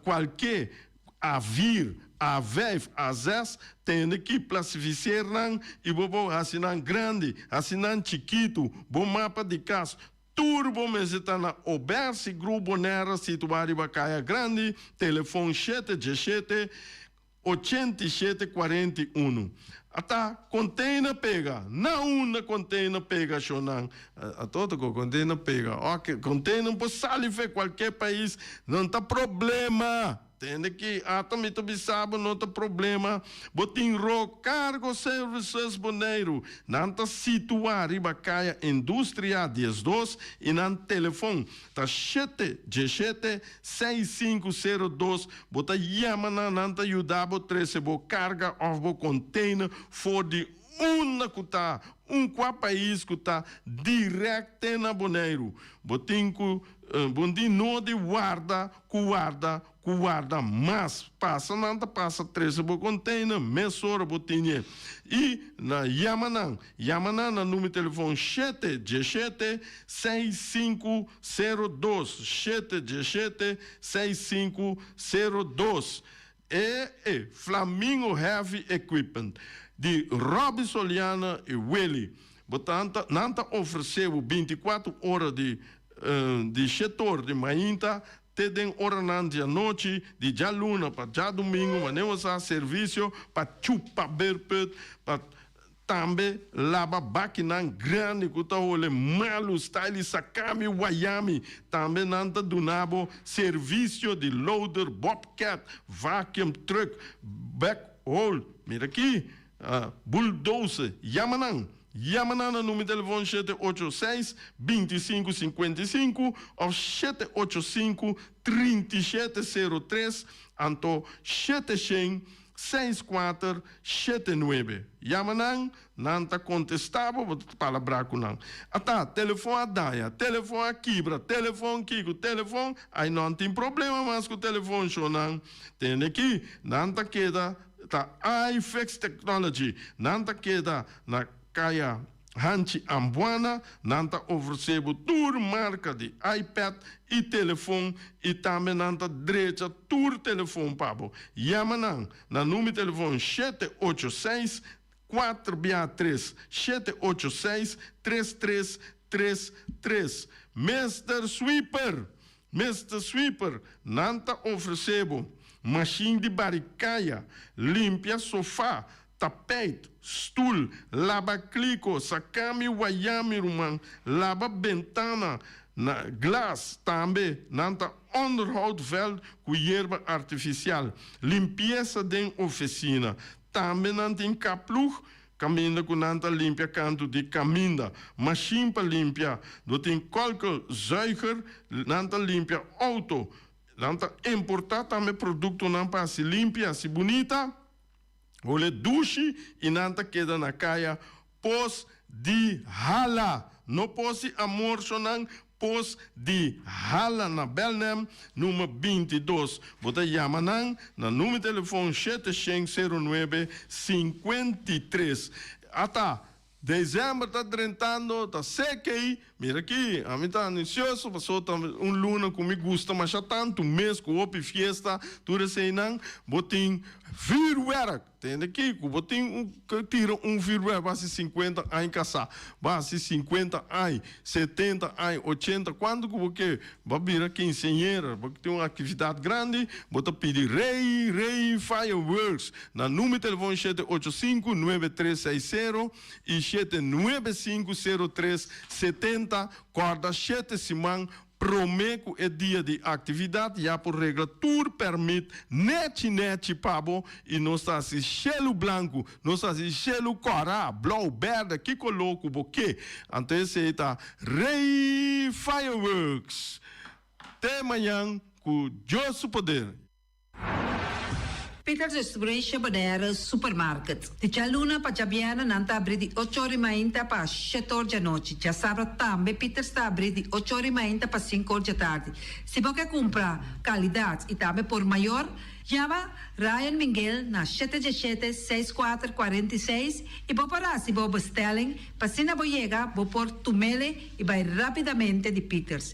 qualquer a vir, a vev, a zes, tem que classificar e vou assinar grande, assinar chiquito, bom mapa de casa. Turbo meseta na Oberse Grupo Nera, situado em Bacaia Grande, telefone 717 8741. Até container pega, não container pega, Shonan. A todo container pega. Ok, container por salir qualquer país, não tá problema. Tem que também sabe não tem problema. Botim ro cargo services boneiro. Nanta situar em Bacaia Indústria 12 e nan telefone tá 717 6502. Bota Yamana nanta ajudar trece bo carga of bo container for de una país que tá direto na boneiro. Botim bondi no de guarda, mas passa 13 bo container, mesora botinha. E na Yamanan na número de telefone 717 6502, 717 6502. Flamingo Heavy Equipment de Rob Soliana e Willy. Portanto, nanta ofereceu 24 horas de setor de mainta, tem hora de noite, de já luna para já domingo, mas não há serviço para chupa berpet, para Também lava baquinan grande que tá olhe malu style sakami wayami. Também nanta dunabo serviço de loader, bobcat, vacuum truck, backhoe. Mira aqui, bulldozer, Yamanan. Yamanan no número de telefone 786-2555 ou 785-3703 anto 700-6479. Yamanan, nanta contestável, palavra com não. Ata, telefone a daia, telefone a quibra, telefone kiko, telefone, aí não tem problema mais com o telefone, shonan. Tem aqui, nanta queda, tá, iFix Technology, nanta queda na Kaya Hanchi Ambuana, nanta oferecebo tour marca de iPad e telefone e também nanta direita tour telefone pabo. Yamanang, na número de telefone 786 463 786 3333. Mr. Sweeper, nanta oferecebo machine de baricaia, limpia sofá, tapete, stoel, lava clico, sakami wayami rumang, lava ventana, na glas também, nanta onderhoudveld com hierba artificial, limpeza de oficina, também nanta em caplug, caminda com nanta limpia canto de caminda, machine para limpia, do tem qualquer zuiger, nanta limpia auto, nanta importar também produto não para se limpia, se bonita. Ole duche e nanta queda na caia pos de hala. No posi amor sonang pos de hala na Belnem número 22. Bota yamanang na número de telefone 709-53. Ata dezembro está trentando, está seca aí. Mira aqui, a mim está ansioso, passou luna que me gusta, mas já tanto mês com o fiesta, tudo assim, não, botim virwerk, tem aqui, botim tira virwerk, base 50 em caçar, base 50 em 70 em 80, quando que você vai virar quinceanheira, porque tem uma atividade grande, bota pedir Rei Fireworks, na número de telefone 785-9360 e 795-0370. Corda 7 semana, prometo é dia de atividade, já por regra, tudo permite, net, pabo, e nós está assim, gelo branco, nós está assim, gelo corá, blau, verde, que coloco, boque. Então, esse está Rei Fireworks. Até amanhã, com Deus o poder. Peter's Distribution Bodega Supermarket. De Chaluna para Jabiana nanta abrir de 8h30 para 7h da noite. Já sabe também Peter está abrir de 8h30 para 5h da tarde. Se você comprar qualidade e também por maior, chama Ryan Miguel na 717-6446 e vou parar se vou bestelling para se não chegar, vou pôr tumele e vai rapidamente de Peters.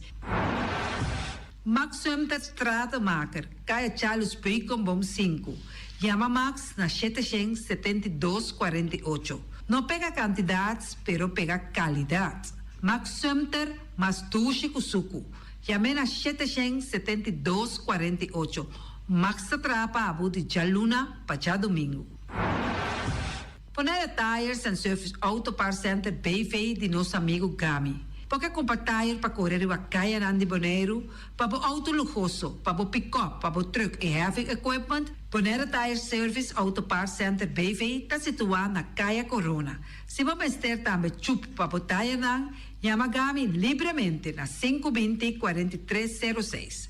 Max Sumter Stratenmaker, Kaya Charles Bacon Bom 5. Chama Max na 772-48. Não pega quantidades, pero pega qualidade. Max Sumter, mas duche com suco. Chame na 772-48. Max atrapa abu de Jaluna para domingo. Poner Tires and Service Auto Parts Center BV de nosso amigo Gami. Porque comprar tire para correr a caia de Bonaire, para o auto luxuoso, para o pick-up, para o truck e heavy equipment, Bonera Tire Service Auto Parts Center BV está situado na Caia Corona. Se você quiser também chup para o tire, chama Gami livremente na 520-4306.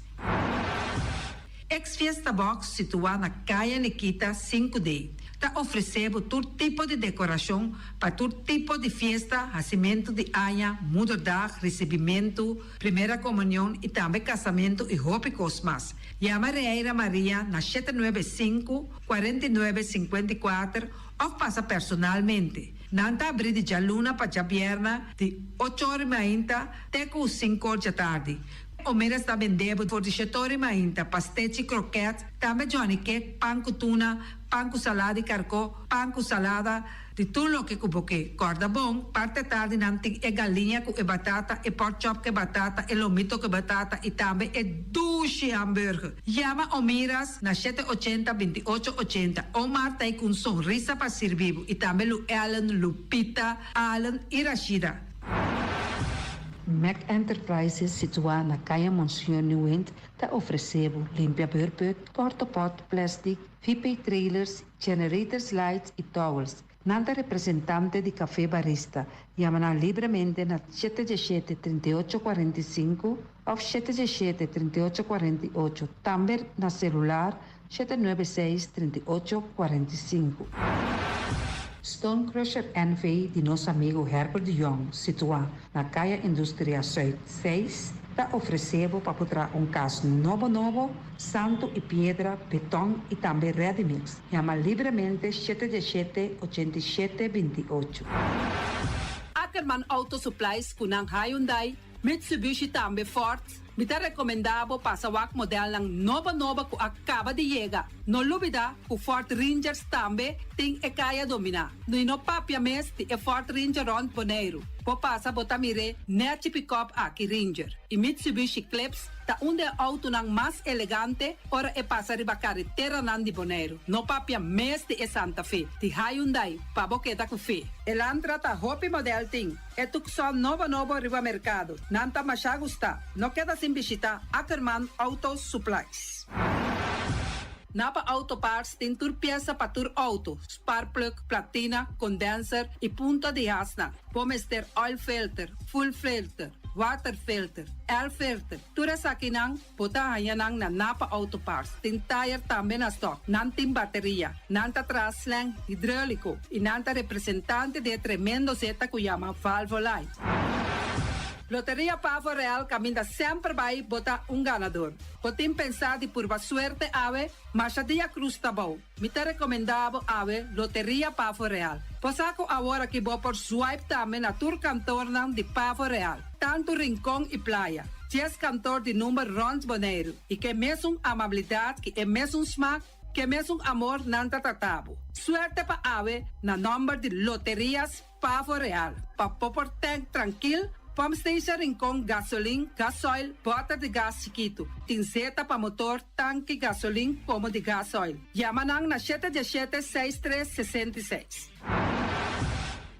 Ex-Fiesta Box situado na Caia Nikita 5D. Está oferecendo todo tipo de decoração para todo tipo de festa, nascimento de anha, mudança, recebimento, primeira comunhão e também casamento e roupa cosmas. Chama Reira Maria na 795-4954 ou passa personalmente. Nanta abrir de Jaluna para Jabierna de 8h30 até 5h da tarde. O mira está vendendo por dichetori mainta, pastete croquettes, também Johnny cake, pan com tuna, pan com salada e carcó, pan com salada, de tudo o que cuboque. Corda bom, parte tarde nanti é galinha com batata, e pork chop com batata, e lomito com batata, e também é duche hambúrguer. Llama o miras na 780-2880, ou Marta aí com sonrisa para servir, e também Lu Ellen, Lupita, Alan e Rashida. Mac Enterprises, situada na Caia Monsieur Nieuwend, está oferecendo limpia beurput, cortopot, plastic, VP trailers, generators lights e towels. Nada representante de café barista. Llama livremente na 717-3845 ou 717-3848. Também na celular 796-3845. Stone Crusher NV de nosso amigo Herbert de Jong, situado na Caia Indústria Zuid 6, está oferecendo para botar caso novo, santo e pedra, betão e também ready mix. Chama livremente 717-8728. Ackerman Auto Supplies kunang Hyundai, Mitsubishi também Ford. Me está recomendado para o modelo ng nova que acaba de chegar. No lubida, o Ford Rangers também tem e kaya domina. No papia mes ti e Ford Ranger Ron Boneiro. Po pasa botamire net pick-up aqui Ranger. E Mitsubishi Eclipse ta unde auto nang mas elegante ora e passa riba carretera nan di Boneiro. No papia mes ti e Santa Fe. Ti Hyundai pa boqueta ku fe. Elantra ta hopi model ting. E tukson novo riba mercado. Nanta masya gusta. No queda sin visita Ackerman Auto Supplies. Napa Auto Parts tem tur pieza para tur auto, spark plug, platina, condenser e punta de asna. Pomos ter oil filter, full filter, water filter, air filter. Tura sa kinang, puta hayanang na Napa Auto Parts. Tem tire também na stock, nantim bateria, nanta traslang, hidráulico e nanta representante de tremendo zeta que chama Valvolite. Loteria Pavo Real caminha sempre vai botar ganador. Potem pensar de por suerte ave, mas a dia cruz tá bom. Me te recomendava ave Loteria Pavo Real. Posaco agora que vou por swipe também na tour cantor de Pavo Real. Tanto Rincón e Playa. 10 cantor de número Rons Boneiro. E que mesmo amabilidade, que é mesmo smack, que mesmo amor nanta tratabo. Suerte pa ave na número de Loterias Pavo Real. Pa popor tank tranquilo. Pump station Rincón, gasolina, gasoil, bota de gás chiquito. Tinzeta para motor, tanque gasolina como de gasoil. Yamanang na 717-6366.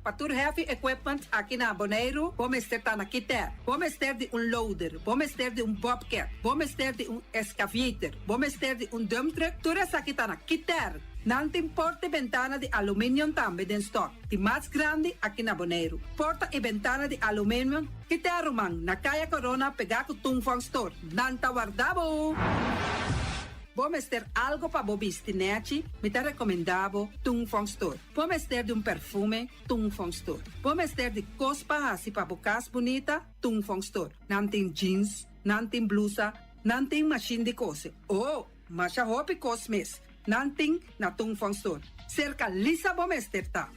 Patur Heavy Equipment aqui na Boneiro, vamos ter na Kiter, vamos ter de loader, vamos ter de bobcat, vamos ter de excavator, vamos ter de dump truck, tudo isso aqui na Kiter. Não tem porta e ventana de alumínio também em stock. De mais grande aqui na Boneiro. Porta e ventana de alumínio que te arrumam na Caia Corona pegar com o Tungfang Store. Não tá guardado. Vamos ter algo para bobistinete, me te recomendavo Tungfang Store. Vamos ter de perfume, Tungfang Store. Vamos ter de cospa assim para bocas bonita, Tungfang Store. Não tem jeans, não tem blusa, não tem machine de cose. Oh, mas a roupa cosmes. Nanting na Tungfang Store. Cerca Lisa Bomester ta.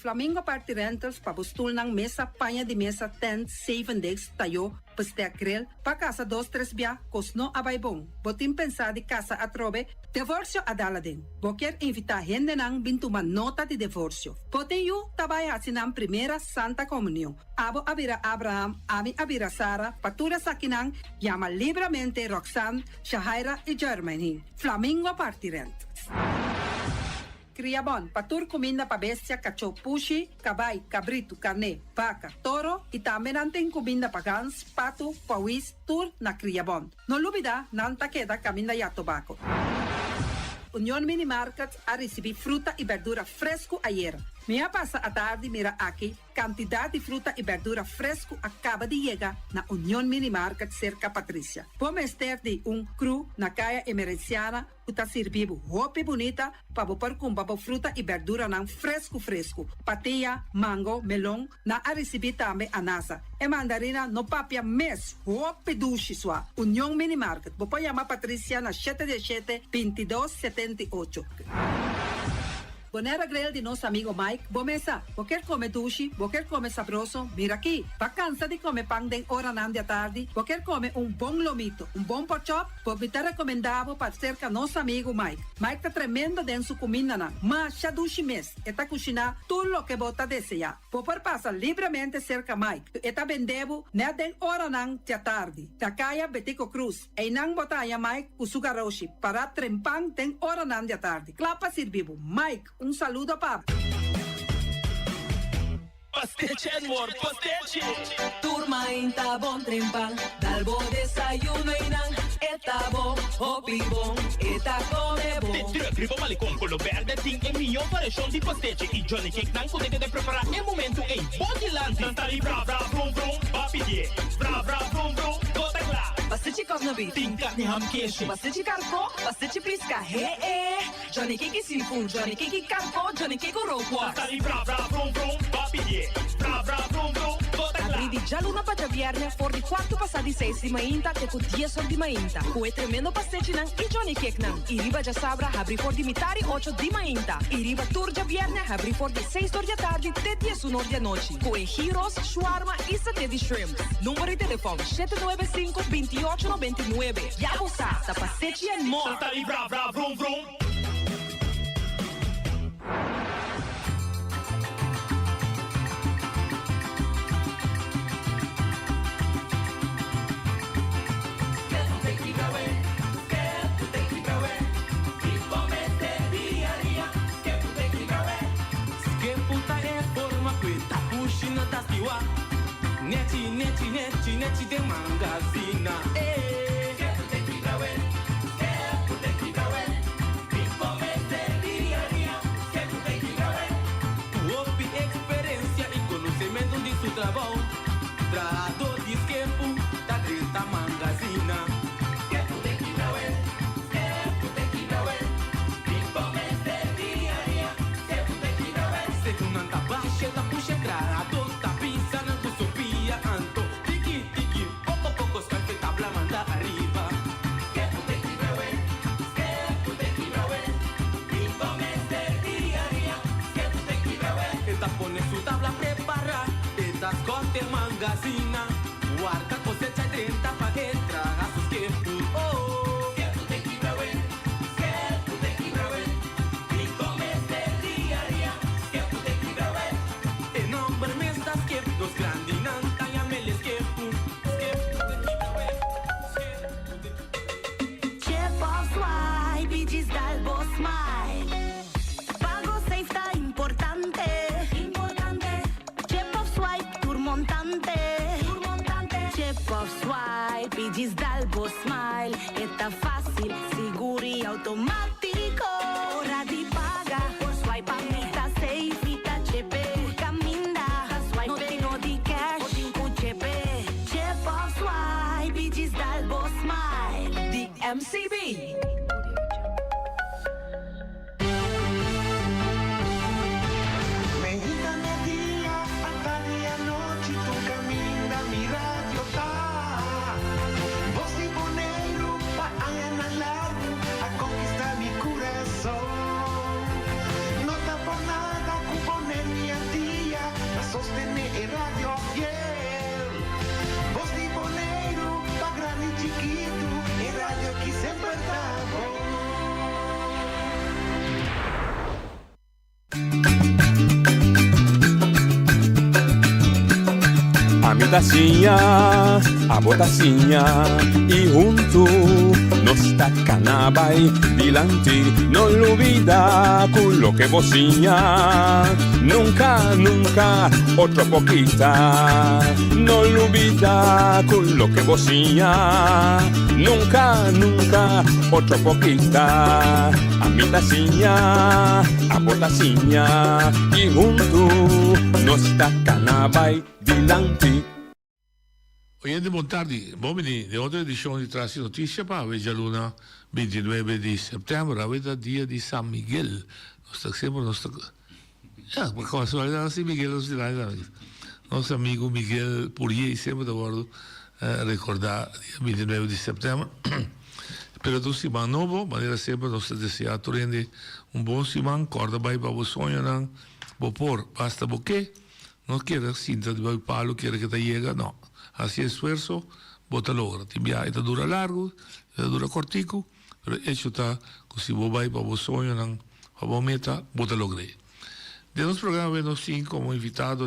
Flamingo Party Rentals pa bustul ng mesa, panha de mesa, tent, 7 days, tayo, paste akrel, pa casa 2-3 bia, kosno abay bong. Botim pensa di casa atrobe, divorcio adala din. Boker invita gente nang bintuman nota de divorcio. Poten yu tabay hasinang primera Santa Comunión. Abo abira Abraham, ami abira Sara, patura sakinang, llama libremente Roxanne, Shahaira y Germany. Flamingo Party Rentals. Criabon, patur comida pa bestia, cachorro pushi, cabay, cabrito, carne, vaca, toro e também tem comida pa gans, pato, pauis, tur na Criabon. No lubida, nanta queda caminda ya tobacco. Unión Mini Market a receber fruta e verdura fresco ayer. Minha passa a tarde mira aqui, quantidade de fruta e verdura fresco acaba de chegar na Unión Mini Market cerca Patrícia. Vamos ter de cru na caia emergenciana, que está servindo roupa bonita para pôr com fruta e verdura não fresco. Patia, mango, melão, na a receber também anasa. E mandarina no papia mes, roupa duche sua. Unión Mini Market. Vou chamar Patrícia na 717-2278. Poner a grill de nosso amigo Mike. Bomesa, você come sushi, você come sabroso. Mira aqui, tá cansa de comer pão de hora nan da tarde? Você come bom lomito, bom pork chop? Porque te recomendava para ser com nosso amigo Mike. Mike tá tremendo dentro sua comida nan, mas já dushi mes, eta cozinhar tudo o que você deseja. Por passar livremente cerca Mike, eta vendebo na den hora nan da tarde. Takaya Betico Cruz, e nan botaya Mike usugaroshi para trempang den hora nan da tarde. Clapa servivo. Mike, saludo para. Pastiche, amor, pastiche. Turma inta bon trempang, dalbo desayuno inan, eta bo, hopi bon, eta come bon. Tribo malicom con lo verde, ting e mio variação de pastiche. E Johnny Cake não consegue de preparar em momento em Bodyland. Não tá ali, bra, bra, vrum, vrum, papi, bra, bra, vrum, vrum, gota lá. Pastiche cosnabi, Ting carne ham queijo. pastiche carco, pastiche pisca, Johnny Cake seafood, Johnny Cake carco, Johnny Cake roquas. Tá ali, bra, bra, vrum, vrum, papi, bra, bra, vrum, vrum, gota lá. Abri di già luna para viernes, for di quarto passati 6 di mainta, che con 10 di mainta. Cue tremendo pastiche nan, e Johnny Cake nan. I riba già sabra, abri for di mitari 8 di mainta. I riba turgia viernes, abri for di 6 di tardi, te 10 di noci. Cue gyros, shawarma e satè di shrimp. Numero di telefono 795-2899. Ya usata, pastiche and more. Tá ali, bra, bra, vrum, vrum. Neti de mangazina. Opi experiencia y conocimiento de su trabajo. Trado de esquepo da grita mangazina. Según anta baixa, da puxa grado, da pisa na kusopia anto. Tiki tiki, poco poco scalfe tabla manda arriba. Esta pone su tabla prepara, estas corte mangazina. Guarda cosecha 30 pa' entrar a sus tiempos. Oh. Los grandinanta y ameles que Chip of swipe y Gisdalbo smile. Pago safe está importante. Chip of swipe turmontante. Chip of swipe y Gisdalbo smile. Está fácil, seguro y automático. Hora de paga por swipe a mí está safe y está chepe. Caminda, swipe no di cash. Chip of swipe y Gisdalbo smile. The MCB. Medita día, hasta noche tu camina, mi radio está. Vos y Boneiro, pa' allá en el largo, a conquistar mi corazón. No está por nada, con Boneiro y a día, a sostener el radio fiel. Vos y Boneiro, pa' grande y chiquito, el radio aquí siempre está. A mi tacinha, a botacinha e junto nos tacanabay dilante, no olvida con lo que vocinha, nunca, nunca, otro poquita, no olvida con lo que vocinha, nunca, nunca, otro poquita, a mi tacinha, a botacinha e junto nos tacanabay dilante. Oyente, buon tardi. Bomini, de otra edición de Trasy Noticia para Bella Luna, 29 de septiembre, avete dia di San Miguel. Per casualità, San Miguel, nostro amico Miguel Purier, sempre d'accordo, ricordare il 29 di settembre. Pero tu Simão novo, maneira sempre nós desejar tu rende bom Simão, corda vai para o sonho não, por basta porque não quer sinta de palo quer que te chega, não. Assim esforço, bota logra. Ti viaja dura largo, dura cortico, pero hecho está que se vai para o sonho não, para a meta, bota logra. De nosso programa nós temos como invitado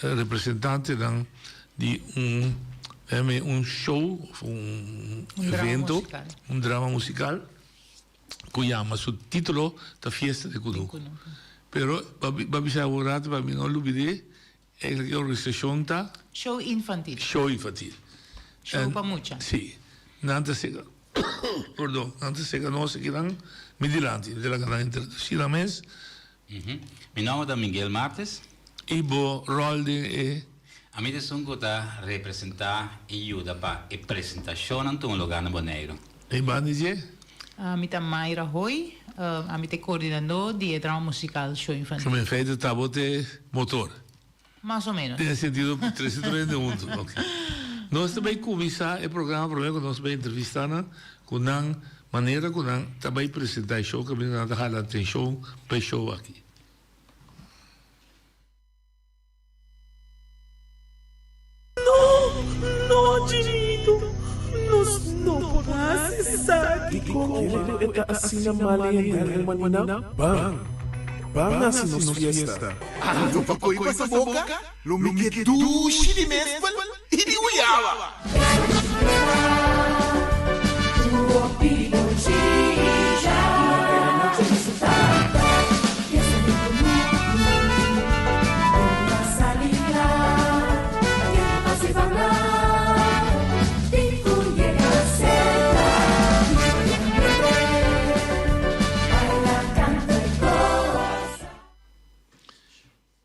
representante de un show, un evento, un drama musical, que llama su título La Fiesta de Kunuku. Pero, babi sa orat, babi no lubide, el organización ta show infantil. Show infantil. Show pa mucha. Sí. Nante sega, perdón, nante sega no se quedan midilanti, de la gran introducción a mes. Mi nome è Miguel Martes. Ibo Rolde A mim sono da representar e aiuta para a apresentazione in un lugar no Boneiro. E bandije? A mim tá Mayra Roy, a mim tem coordenador de drama musical show infantil. Como feito tabote motor. Mais ou menos. Tem sentido 331. Okay. Nós também começar o programa primeiro que nós vamos entrevistar com a maneira que nós também apresentar show que nós vamos dar atenção para o show aqui. No, Ginito, no podrás estar aquí con assim na malha manina. Bang assim nos fiesta. Tu pakoy pa sa boca, lumikit dushi di mespal, hindi uyawa.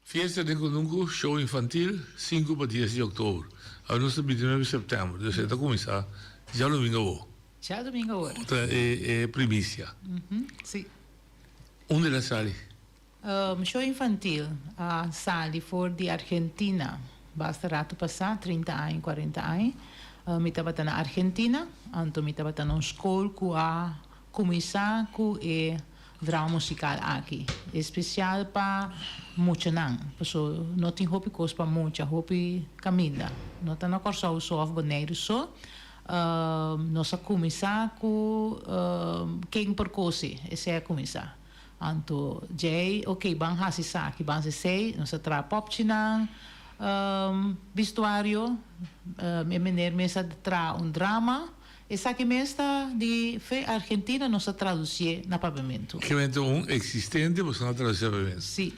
Fiesta de Kunuku, show infantil, 5 para 10 de outubro. A nossa 29 de setembro. Então, está começar já domingo. Já domingo agora. É primícia. Sim. Onde ela sai? Show infantil, a sali for de Argentina. Basta rato passar, 30 anos, 40 anos. Me estava na Argentina, então me estava na escola que a começar com drama musical aqui. Especial para muita não. Porque não tem roupa coisa para muita, roupa caminha. Não tem nada só o Boneiro só. Nós começar com quem por coisa, esse é começar. Então, jay, ok, bang hasisa, que bang sei, nós tra pop chinang, vestuário, mesa tra drama. Essa que mesta de fe Argentina nos traduzir na pavimento. Que é existente, você não traduzir pavimento. Sim.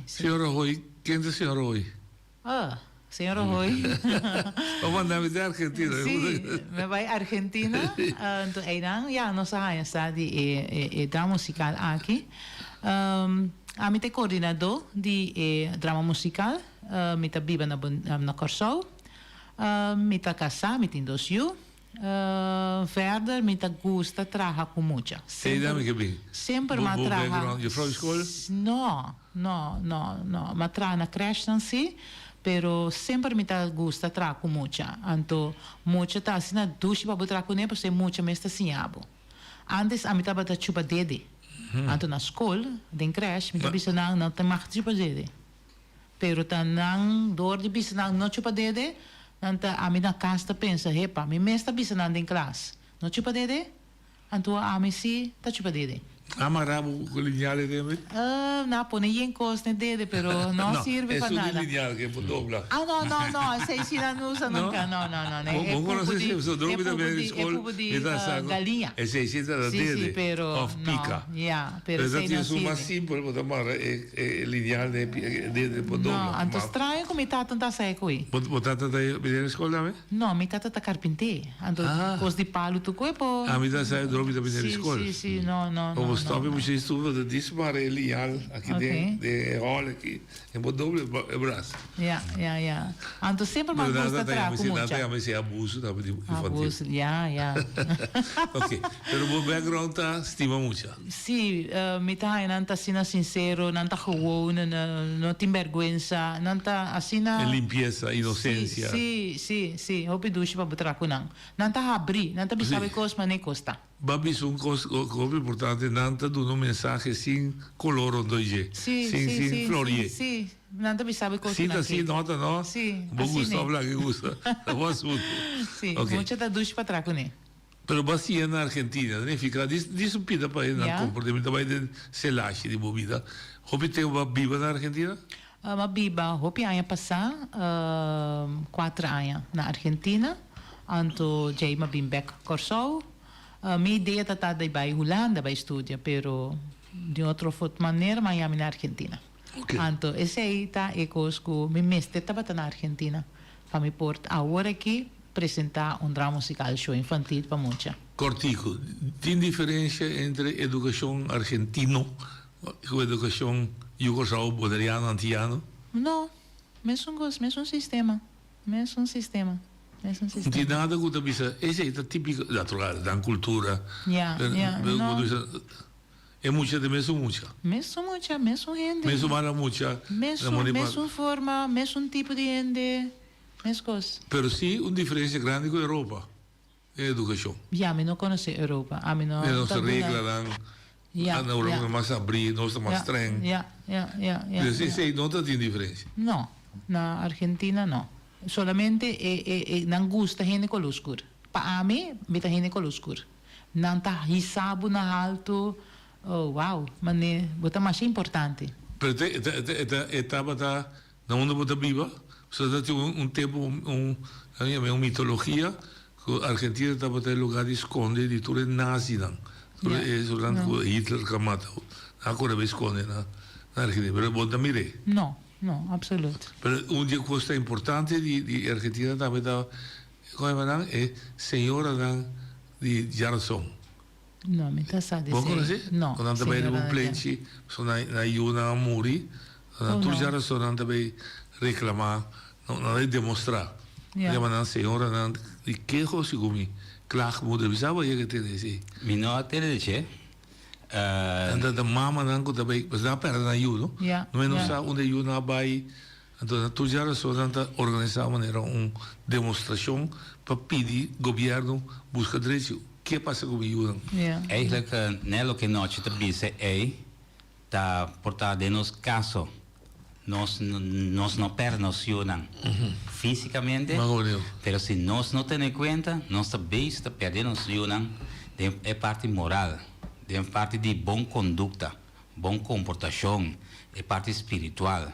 Senhora Roy, quem é a senhora Roy? Senhora Roy. Vamos andar de Argentina. Sim, me vai Argentina. Então, aí nós está de drama musical aqui. A mim tem coordenador de drama musical. Me tá viva na Corsol. Me tá casada, me tem 2 filhos. Verder, me gusta trabalhar com muita. Sempre me trabalha. Je vrouw escola? Não. Me trabalha na creche em si, pero sempre me gusta trabalhar com muita. Então, muita tá assim na ducha para botar com ele, porque muita me está assim abo. Antes, a mim estava a chupa dede. Então, na escola, na creche, me estava não tem mais chupa dede. Pero tá não dor de bisa não chupa dede. Nanta a minha casa pensa, repa, me está bisanando em classe. Não chupa dede? Então a mim sim, tá chupa dede. Amarrabo com lineal dele? Não, põe nem costa dede, pero não serve para nada. É só lineal que é por doblar. Não, sei se não usa nunca. Não. É pouco de galinha. É 600 da dede. Sim, pero pica. Pero sei não serve. Mas simples, porque amarra é lineal de por doblar. Não, então estranho como está tanta seco aí. Botar tanta na escola também? Não, me tá carpinteiro. Então, coisa de palo tu corpo. A mim tá saindo droga da escola. Sim, não. stop je estuvo de dismar lial aqui Ok. de hall aqui em doble braço. Ja, ja, ja. Anto sempre me gusta trabalhar com mucha. Mas é abuso da infantil. Abuso, ja, ja. Ok, pero o background tá estima muito. Sim, me tá não tá sendo sincero, não tá gewoon, não tem vergonha, não tá assim É limpeza, inocência. Sim. Hope dushi para botar com não. Não tá abrir, não tá sabe coisa, mas nem costa. Babis um coisa importante, não tá dando mensagem sem color ou doje. Sem florir. Sim. Não tá sabe coisa. Sim, assim, nota, não? Sim. Bom Gustavo lá que gusta. Sim, Ok. muita tá dushi para trás com ele. Pero bacia na Argentina, né? Fica disso pida para ir na comportamento vai de selache de bebida. Hope tem uma biba na Argentina? Uma biba, hope ano passar 4 anos na Argentina, anto já me bem back Corsou. Minha ideia tá de vai Holanda vai estudar, pero de outra maneira Miami na Argentina. Okay. Anto esse aí tá ecosco, me mestre tá na Argentina, para me portar agora aqui apresentar drama musical show infantil para muita. Cortico, tem diferença entre educação argentino e educação jugoslavo, boleriano, antiano? Não, mesmo sistema. Não tem nada que você esse é típico da cultura. É muita de mesmo muita. Mesmo gente. Mesmo mara muita. Mesmo forma, mesmo tipo de gente, mesmo coisa. Pero sim, uma diferença grande com a Europa, a educação. Já, me não conheço a Europa. A mim não. Nossa regra, na Europa mais abrir, nossa mais streng. Sim, não tem diferença. Não, na Argentina não. Solamente não gusta gente com escuro. Para mim, me tá gente com escuro. Não tá risabo na alto. Oh, wow, mas bota mais importante. Pero etapa tá na onda bota viva. Só tem tempo uma mitologia que a Argentina estava em lugar de esconde de tudo nazi não. Tudo Hitler que matou. Agora vai esconder na Argentina, pero bota mire. Não, absoluto. Pero dia coisa importante de Argentina também tá como é senhora de Jarzón. Não, me tá sabe. Bom conhecer? Não. Quando também no plente, só na Iuna Muri, tu Jarzón também reclamar, não é demonstrar. Ja, dan senhora dan die kegel sigumi klaag moeder bisawa je getene si. Mino tele che. En dat de mama dan ko tabai pas na per na yu no. No é não sa onde yu na bai. Então tu já só dan organizar maneira demonstração para pedir governo busca direito. Que passa com o yu? Eigenlijk nelo que nós te disse tá portar de nos caso. Nós não perdemos fisicamente, pero se nós não temos em conta, nós também estamos perdendo é parte moral, é parte de boa conduta, boa comportação, é parte espiritual.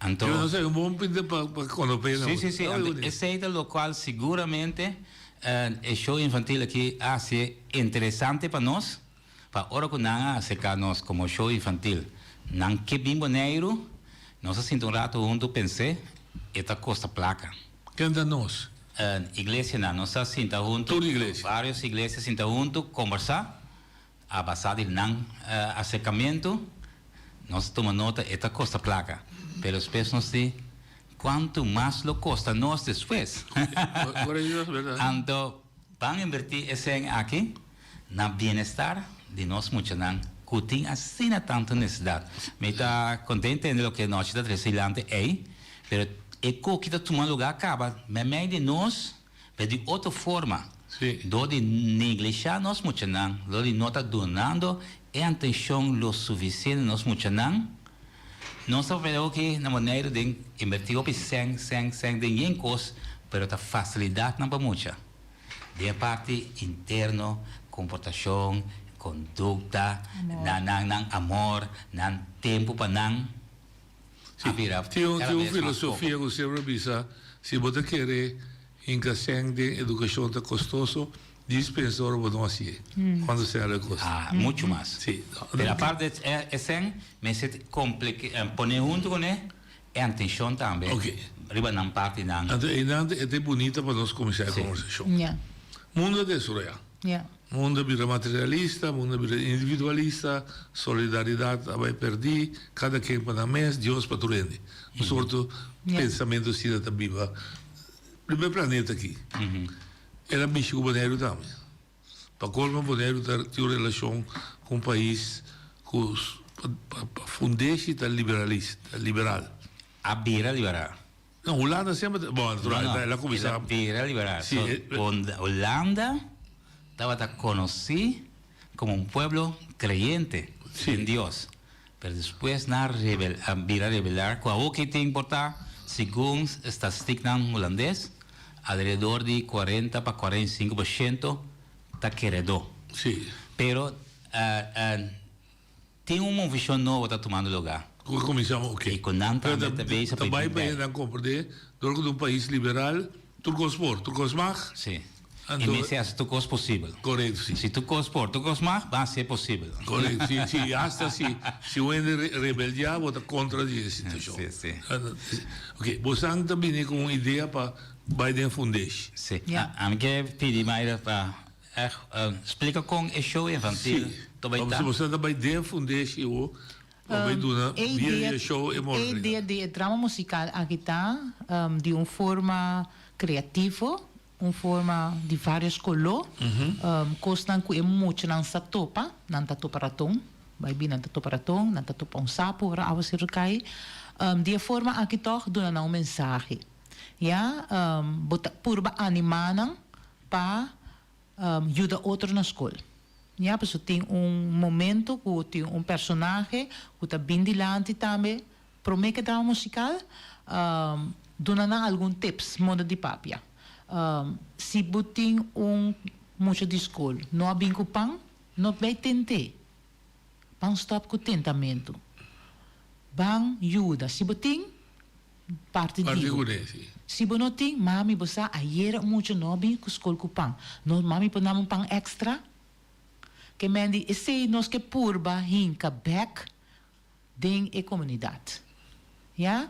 Então, eu não sei, bom pedir para quando pena. Sim. Esse é o qual seguramente o show infantil aqui é interessante para nós, para hora que não secar nós como show infantil, não que bem bonito. Nós assim rato junto pensei, esta costa placa. Quem da nós? Igreja não, nós assim junto. Toda igreja. Várias igrejas assim junto conversar, a basada em não assecamento, nós tomamos nota esta costa placa. Pero depois nós dizemos, quanto mais lo custa nós depois. Então, vamos invertir esse aqui na bem-estar de nós muitos não. Que tem assim tanta necessidade. Me está contente em o que nós está trazendo aí, mas é que está tomando lugar acaba, mas meio de nós, de outra forma, do de negligenciar nós muito não, do de não está donando e atenção lo suficiente nós muito não, nós estamos vendo que na maneira de invertir o sem de encos, mas a facilidade não é muita. De parte interno, comportação, conduta, amor, tempo para não. Tem uma filosofia que você revisa, se você quer encaixar de educação tá custoso, dispensar o botão assim, quando se é coisa. Muito mais. Sim. A parte é sem, mas se põe junto com ele, é atenção também. Ok. Riba não parte não. Então, é bonita para nós começar a conversação. Mundo é isso, Mundo vira materialista, mundo vira individualista, solidariedade vai perder, cada quem para mês, Deus para tu rende. Um sorto pensamento assim da Bíblia. Primeiro planeta aqui. Era bicho com o boneiro também. Para como o boneiro tem uma relação com o país, com fundeixe da liberal. A beira liberal. Não, Holanda sempre... Bom, ela começava... A beira liberal. Sí, Holanda estaba conocido como un pueblo creyente en Dios. Pero después na beira rebelar, o que te importa, según estadística holandés, alrededor de 40 para 45% está querido. Sí. Pero tem uma visão nova está tomando lugar. Começamos, ok. E com Nanta também também para compreender, dentro de um país liberal, tudo sport, tudo mag. Sim. E me se tu cos possível. Correto, sim. Se tu cos sport, tu cos mag, vai ser possível. Correto, sim, sim. Hasta se o rebeldia, vota contra a situação. Sim, sim. Ok, você também com uma ideia para Biden Foundation. Sim. A mim que pedir mais para explica com o show infantil. Sim. Você também Biden Foundation, a ideia de drama musical aqui está de uma forma criativa, uma forma de várias colores. Costan que é muito não se topa, não está toparatão, vai bem não está toparatão, não está topa sapo, para a ser cai. De forma aqui toch dona uma mensagem, ja, bota purba animanan para ajudar outro na escola. Ja, porque tem momento que tem personagem que está bem dilante também, promete drama musical, dona algum tips, moda de papia. Se tem muito de escola, não há bem com pão, não vai tentar. Pão stop com tentamento. Bang ajuda. Se tem, parte de se não tem, mami, você ayer muito nobre com escola com pão. Não, mami, põe um pão extra. Que mendi esse nós que purba hinka back ding e comunidade, ja,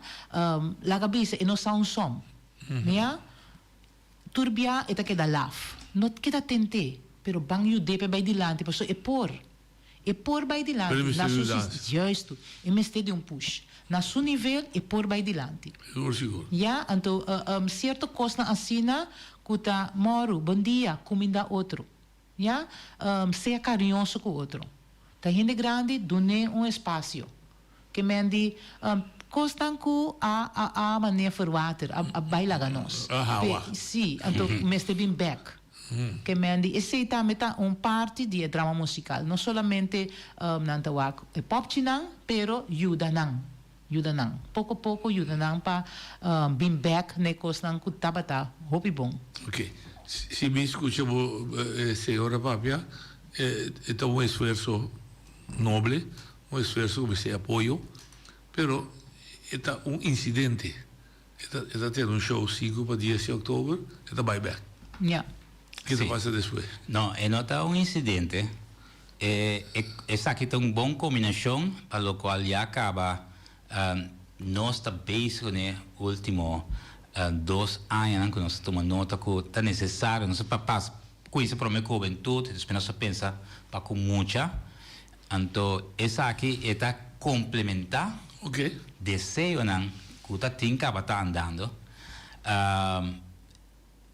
la cabeça e nós somos ja, turbia eta que da laf, not que da tente, pero bang you depe by dilante, paso e por by dilante, na su justo, e meste de push, na su nível e por by dilante, ja, então certo costa assina kuta moro, bom dia, comida outro. Ja, seja carinhoso com o outro. Tá gente grande, done espaço. Que mendi, costan que a maneira for water, a baila ganos. Sim, então, meste bem back. Que mendi, esse também tá parte de drama musical. Não somente nantawak e pop chinang, pero yudanang. Pouco a pouco yudanang para bem back ne costan que tabata, hopi bom. Ok. Se me escucha, senhora Papia, é um esforço nobre, um esforço que você apoio, pero é incidente. Está tendo show 5 para 10 de outubro, está buyback. Yeah. O que passa depois? Não, não está incidente. Essa aqui tem boa combinação, para o qual já acaba nós está basic né último 2 anos que nós tomamos nota que está necessário, nós para com isso para minha juventude, depois nós pensa para com muita, então essa aqui está complementar, desejo não que está tem que estar andando,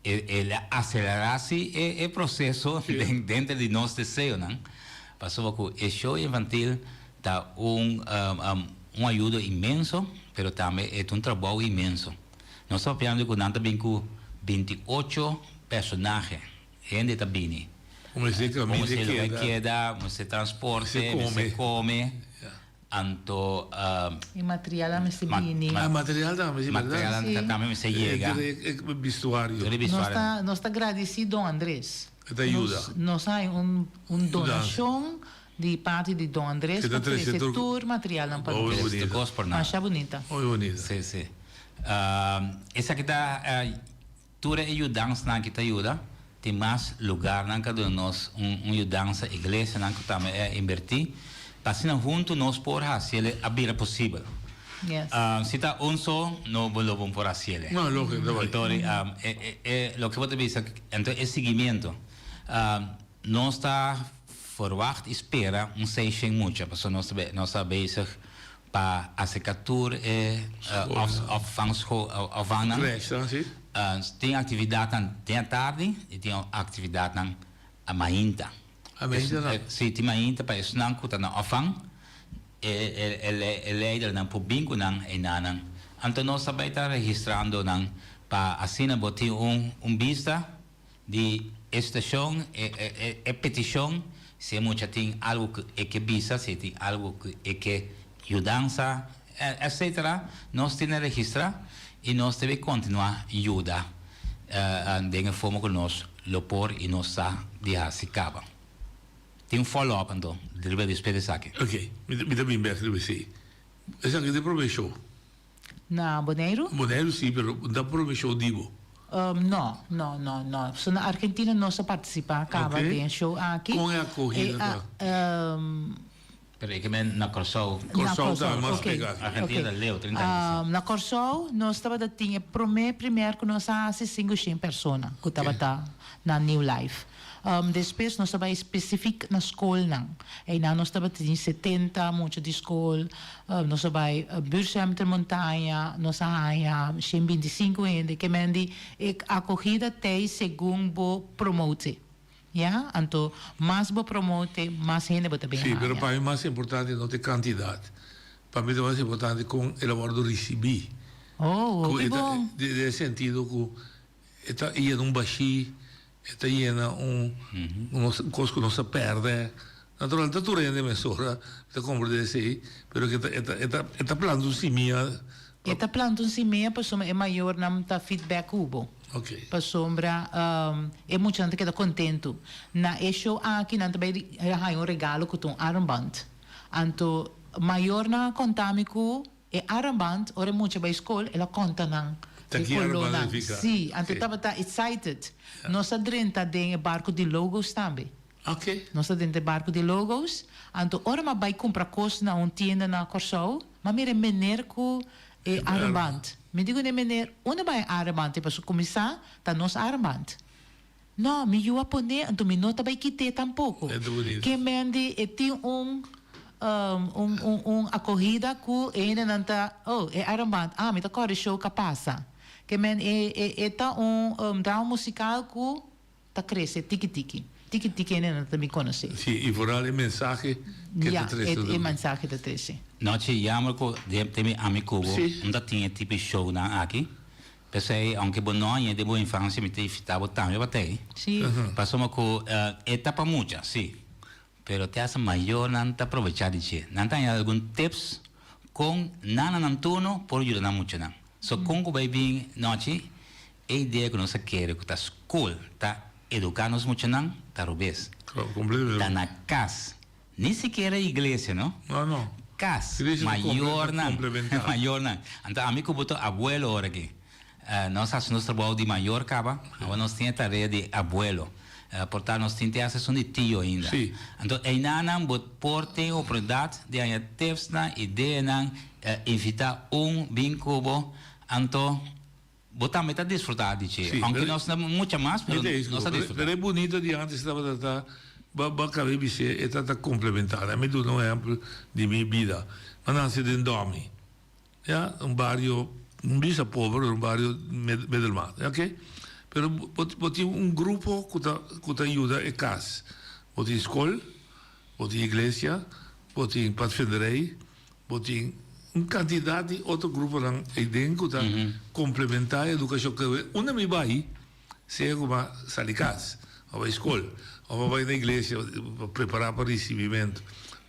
ele acelerar-se o processo dentro de nosso desejo não, passou que o show infantil está ajuda imenso, pero também é trabalho imenso. Nós estamos falando que nós também com 28 personagens, gente está bem. Como se queda, como se transporte, se come. Então, e material também se bem. Material também se chega. Vestuário. Nós está agradecido Dom Andrés. Ajuda. Nós temos donação de parte de Dom Andrés para esse tour material não para acha bonita. Muito bonita. Sim, sim. Essa aqui está tour ajudança na que te ajuda. Tem mais lugar na cada nós ajudança igreja na que também é invertir. Passando junto nós por fazer a vida possível. Yes. Se está só não vamos por fazer. Não, lógico. Então, lo que vou te dizer, então é seguimento. não está verwacht espera session mucho, porque nós está bezig para a secatur opvang. Tem atividade na tarde e tem atividade na mainta. Sim, tem mainta para isso não custa na opvang. Leider ng pubingko ng inanan. Anto nós também está registrando para assina botar vista de estação e petição se muita tem algo que visa, se tem algo que ajudança, etc. Nós temos que registrar e nós temos que continuar a ajudar de forma que nós lopor e nós está de acaba. Tem follow-up então, deve despedir isso aqui. Ok, me dá bem bem que você. Essa aqui é promesso. Na Bonaire? Bonaire sim, pero dá promesso digo. No. So, na Argentina não se participa, acaba de show aqui. Com a corrida. Pero é que na Corsol. Corsol está mais pegado. Argentina leu 30 anos. Na Corsol, nós estava tinha primeiro que nós há 500 pessoas que estava na New Life. Depois nós estava específico na escola. E nós estava tinha 70 muito de escola. Nós estava Buurcentrum Montanha, nós há 25 ainda que mendi a corrida tem segundo promote. Ja, então mais bo promote, mais gente bota bem. Sim, mas para mim mais importante não ter quantidade. Para mim é mais importante com o valor do receber. Que bom. De sentido que está aí num baixi, está aí coisa que não se perde. Naturalmente, tu rende mesura, te compreende aí, mas que está plantando semia. Está plantando semia, para é maior na feedback cubo. Okay. Para sombra, é muita gente que está contente. Na show aqui, não também há regalo com um armband. Então, maior na contamico é armband, ora muito para a escola, ela conta não. Sim, então estava excited. Nossa drenta tem barco de logos também. Ok. Nossa drenta barco de logos. Então, ora mas vai comprar coisas na tienda na Corsol, mas mira maneira que armband. Me digo nem maneira, onde vai armband? Para começar, tá nosso armband. Não, me eu aponé, então me nota vai quitar tampouco. É bonito. Que mende tem a corrida que ainda não tá, é armband. Me tá corre show que passa. Que men tá drama musical que tá cresce, tiki-tiki. Tiki-tiki ainda não tá me conhece. Sim, e vooral a mensagem que te traz. É mensagem que te traz. Não te chamo que tem amigo onde tinha tipo show na aqui. Pensei, aunque bononha de boa infância me teve estava também batei. Sim. Passamos com etapa muita, sim. Pero te hace maior não te aproveitar de ti. Não tem algum tips com nada não turno por ajudar muito não. So com o baby noite a ideia que nós queremos que tá school tá educar-nos muito não tá rubês. Tá na casa. Nem sequer a igreja, não? Não. Casa. Maior não. Maior não. Então, amigo botou abuelo ora aqui. Nós fazemos nosso trabalho de maior caba. Agora nós temos a tarefa de abuelo. Portanto, nós temos a sessão de tio ainda. Sim. Então, aí não pode ter a oportunidade de a tips na ideia não invitar bem cubo. Então, botar metade desfrutar de ti. Aunque nós não muito mais, mas nós desfrutar. É bonito de antes estava tá acabei de ser está complementar. Me dá um exemplo de minha vida. Mas não se dorme. Ja, bairro bisa pobre, bairro medelmaat, ok? Pero botei grupo que ajuda em casa. Botei escola, botei igreja, botei padfenderij, botei quantidade de outro grupo lang dentro que complementar a educação que uma me vai ser como sair de casa, ou vai à escola, ou vai na igreja preparar para recebimento,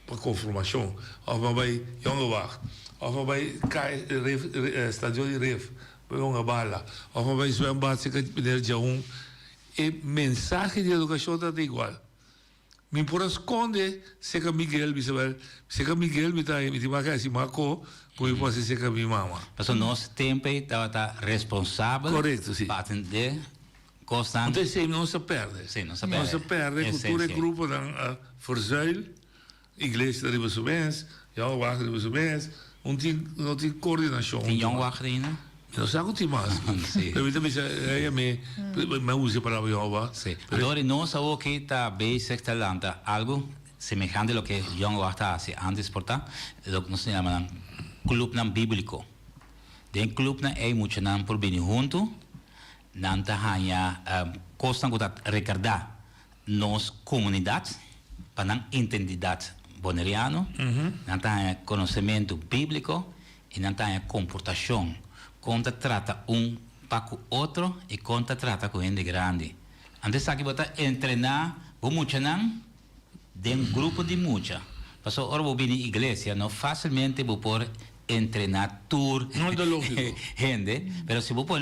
para conformação, ou vai jongewacht, ou vai estádio de ref, para uma bala, ou vai zwembad se meneer Jaun. E mensagem de educação está igual. Me por esconde se que Miguel bisabel se que Miguel me tá me tiba que se marcou pois pode ser que minha mama. Mas o nosso tempo está responsável. Correto, sim. Para atender constante. Então não se perde. Sim, não se perde. Não se perde. Cultura e grupo dan verzuil, igreja de Besumens, jongewacht de Besumens, não tem coordenação. Tem jongewacht ainda? não sabe o que mais. Sim. Eu também sei, me usa para o Sí. Ahora no sabemos que está basic talanta, algo semejante a lo que John Guasta hace antes, por lo que nos llaman club bíblico. Den club hay mucho por venir junto, nanta hanya costan que recordar nos comunidad para entendidad boneriano, nanta hanya conocimiento bíblico y nanta hanya comportación. Conta trata para com outro e conta trata com gente grande. Antes aqui bota treinar o mucha não de grupo de mucha. Passou ora vou vir na igreja, não facilmente vou por treinar tour gente, pero se vou pôr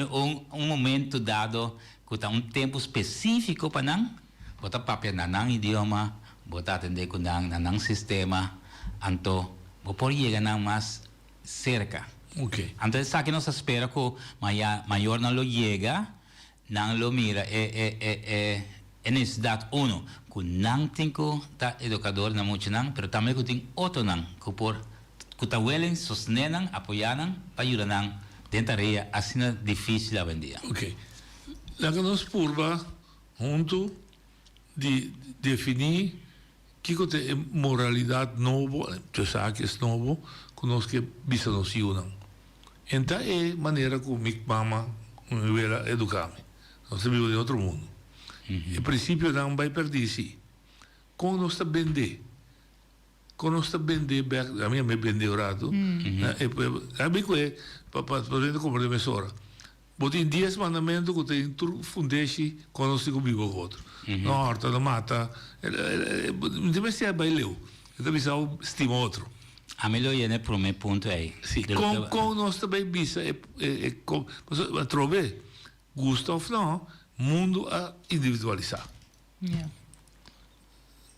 momento dado que tá tempo específico para não, bota papel na não idioma, bota atender com na não sistema, anto vou por chegar não mais cerca. Okay. Entonces aquí nos espera que mayor no lo llega, no lo mira, en necesidad uno, que no tengo educador no mucho no, pero también que tengo otro no, que por que te huelen, sostenan, apoyan, para ayudar de tarea, así no es difícil a venir. Ok. La que nos purva junto de definir que é moralidade novo, tu sabe que é novo, que nós que bisa nos unam. Então é maneira como minha mama me educar-me. Nós vivemos em outro mundo. E princípio não vai perder-se. Quando nós está vender, quando nós está vender, a minha me vende orado, a mim que é para poder comprar emissora. Mas em 10 mandamentos que tem tudo fundeste quando nós estamos vivo com outro. Não horta, não mata. Deve ser baileu. Eu também sou estima outro. A mim lo viene por meu ponto aí. Sim, com nós também bisa trove Gustav não mundo a individualizar. Yeah.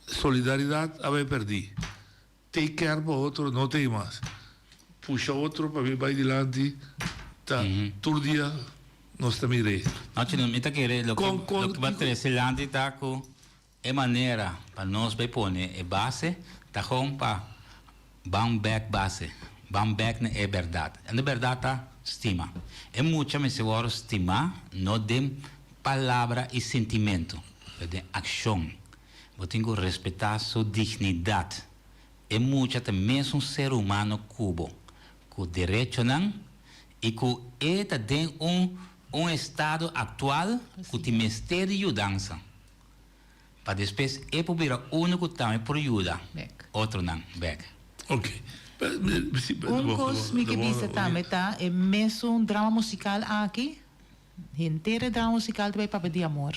Solidariedade a vai perder. Take care para outro, não tem mais. Puxa outro para vir vai adiante. Tá, todo dia nós também irei. Não, me tá querendo lo que vai ter esse lante tá com é maneira para nós vai pôr é base tá com para Bam back base. Bam back é verdade. A verdade tá estima. É muita me seguro estima, não de palavra e sentimento, é de ação. Eu tenho que respeitar sua dignidade. É muita também ser humano cubo, com direito não e que é de estado atual que tem mistério de mudança. Para depois é para virar único também por ajuda. Outro não, back. Ok. Coisa que bisa também tá é mesmo drama musical aqui, inteiro drama musical também para pedir amor.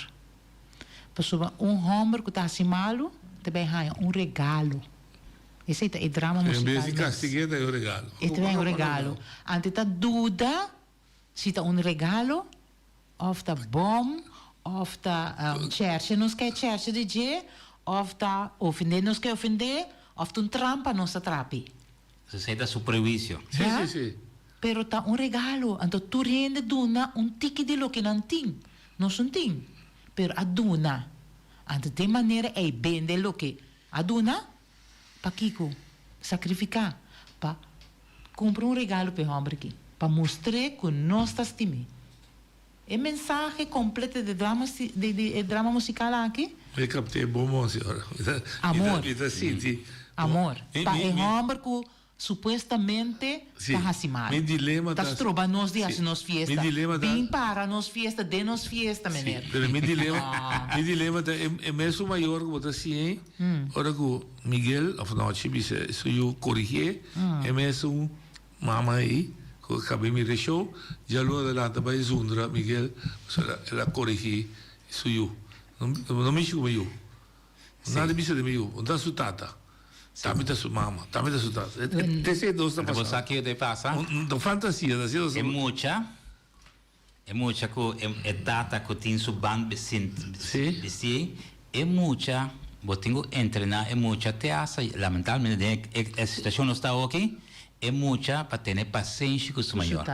Pessoa homem que está assim malo, também há regalo. Esse é drama musical. Em vez de castigar é regalo. É também regalo. Antes tá dúvida se tá regalo, ou tá bom, ou tá church, não quer church de dia, ou tá ofender, não quer ofender. Of tu trampa não se trape. Você dá seu prejuízo. Sim, sim. Pero tá regalo. Então tu rende duna ticket de lo que não tem. Não são tem. Pero a duna. Então de maneira é bem de lo que a duna para Kiko sacrificar para comprar regalo para o homem aqui. Para mostrar que nós está estimando. É mensagem completa de drama musical aqui. Eu captei bom, senhora. Amor. Amor. Tá é homem que supostamente está acimado. Meu dilema está trobando nos dias nos fiesta. Meu dilema vem para nos fiesta, de nos fiesta, menino. Pero meu dilema é mesmo maior que você assim, ora que Miguel, afinal, se eu corrigir, é mesmo mamãe que acabei me deixou, já lo adelanta para Zundra, Miguel, ela corrigir, isso eu. Não me chama eu. Nada me chama eu. Não está sutata. Também está sua mama. Também está sutata. Esse dois está passando. Você aqui te passa? Da fantasia, da é muita que é data que tem sua banda sim. É muita. Eu tenho que treinar. É muita te asa. Lamentavelmente a situação não está ok. É muita para ter paciência com o maior.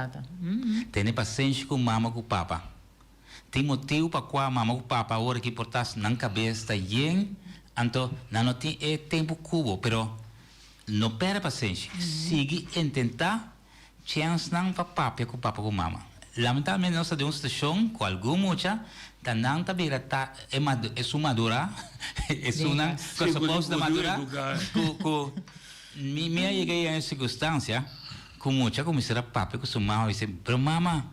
Ter paciência com mama com papa. Tem motivo para qual mamãe e papai agora que portas na cabeça yen, então não tem tempo cubo, pero não perde paciência. Sigue tentar chance não para papai com mamãe. lamentablemente nós temos uma estação com alguma mucha, tanang tabira é madura, é uma que supposto de madura, minha cheguei a circunstância, com mucha como será papo com sua disse, pero mama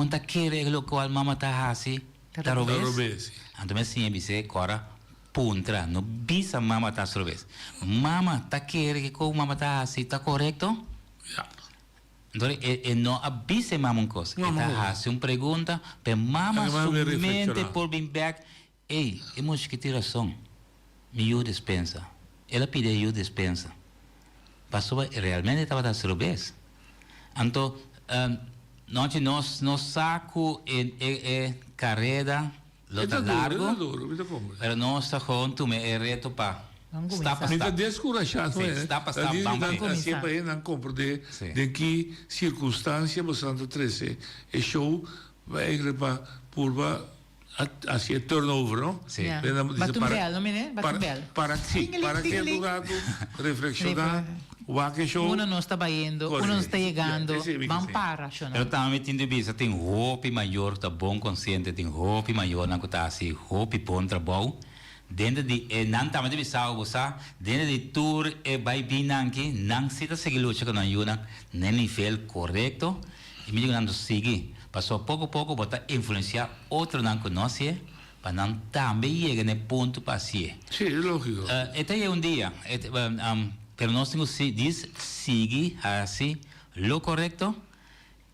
tá querendo o qual mama tá assim, tá robes. Então assim, disse, agora puntra, no bisa mama tá robes. Mama tá querendo que o mama tá assim, tá correto? Então, não avise mama uma coisa. Está fazendo uma pergunta, mas mama somente por vir back. Ei, é muito que tira som. Me dispensa. Ela pede dispensa. Passou, realmente estava a ser bem. Então, nós saco carreira, lota largo, mas nós estamos é reto para... Está descorajado, está passando sempre não compreende de que circunstância você está 13 é show vai para purva assim turnover, não? Sim. Para que lugar reflexionar o que show uno não está indo, uno não está chegando, vamos para, eu também tenho vista tem roupa maior, tá bom consciente, tem roupa maior, não está assim, roupa bom trabalho. Dentro de não estamos de bisau você dentro de tour vai vir nanki não se tá seguir luta com a yuna nem nível correto e me digo não seguir passou pouco botar influenciar outro não conhece para não também chegar no ponto para si. Sim, é lógico. Até é dia pero nós temos diz seguir assim lo correto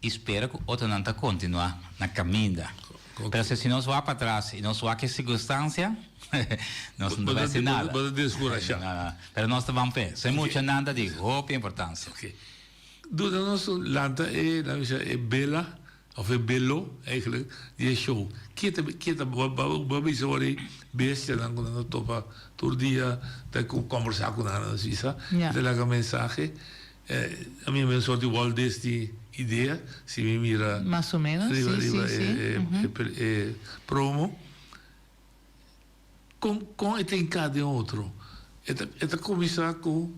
espera que outro não tá continuar na caminho. Pero se nós vamos para trás e nós vamos que circunstância não vai ser nada. Pero nós estamos bem. Sem muita nada de roupa e importância. Do nosso lanta é bela, ou é belo, eigenlijk, die show. Kita babi sore bestia dan quando topa todo dia da conversar com ela, Suíça, de lá mensagem. A minha mensagem de Walt Disney ideia, se me mira mais ou menos, promo com tem cada outro eta começar com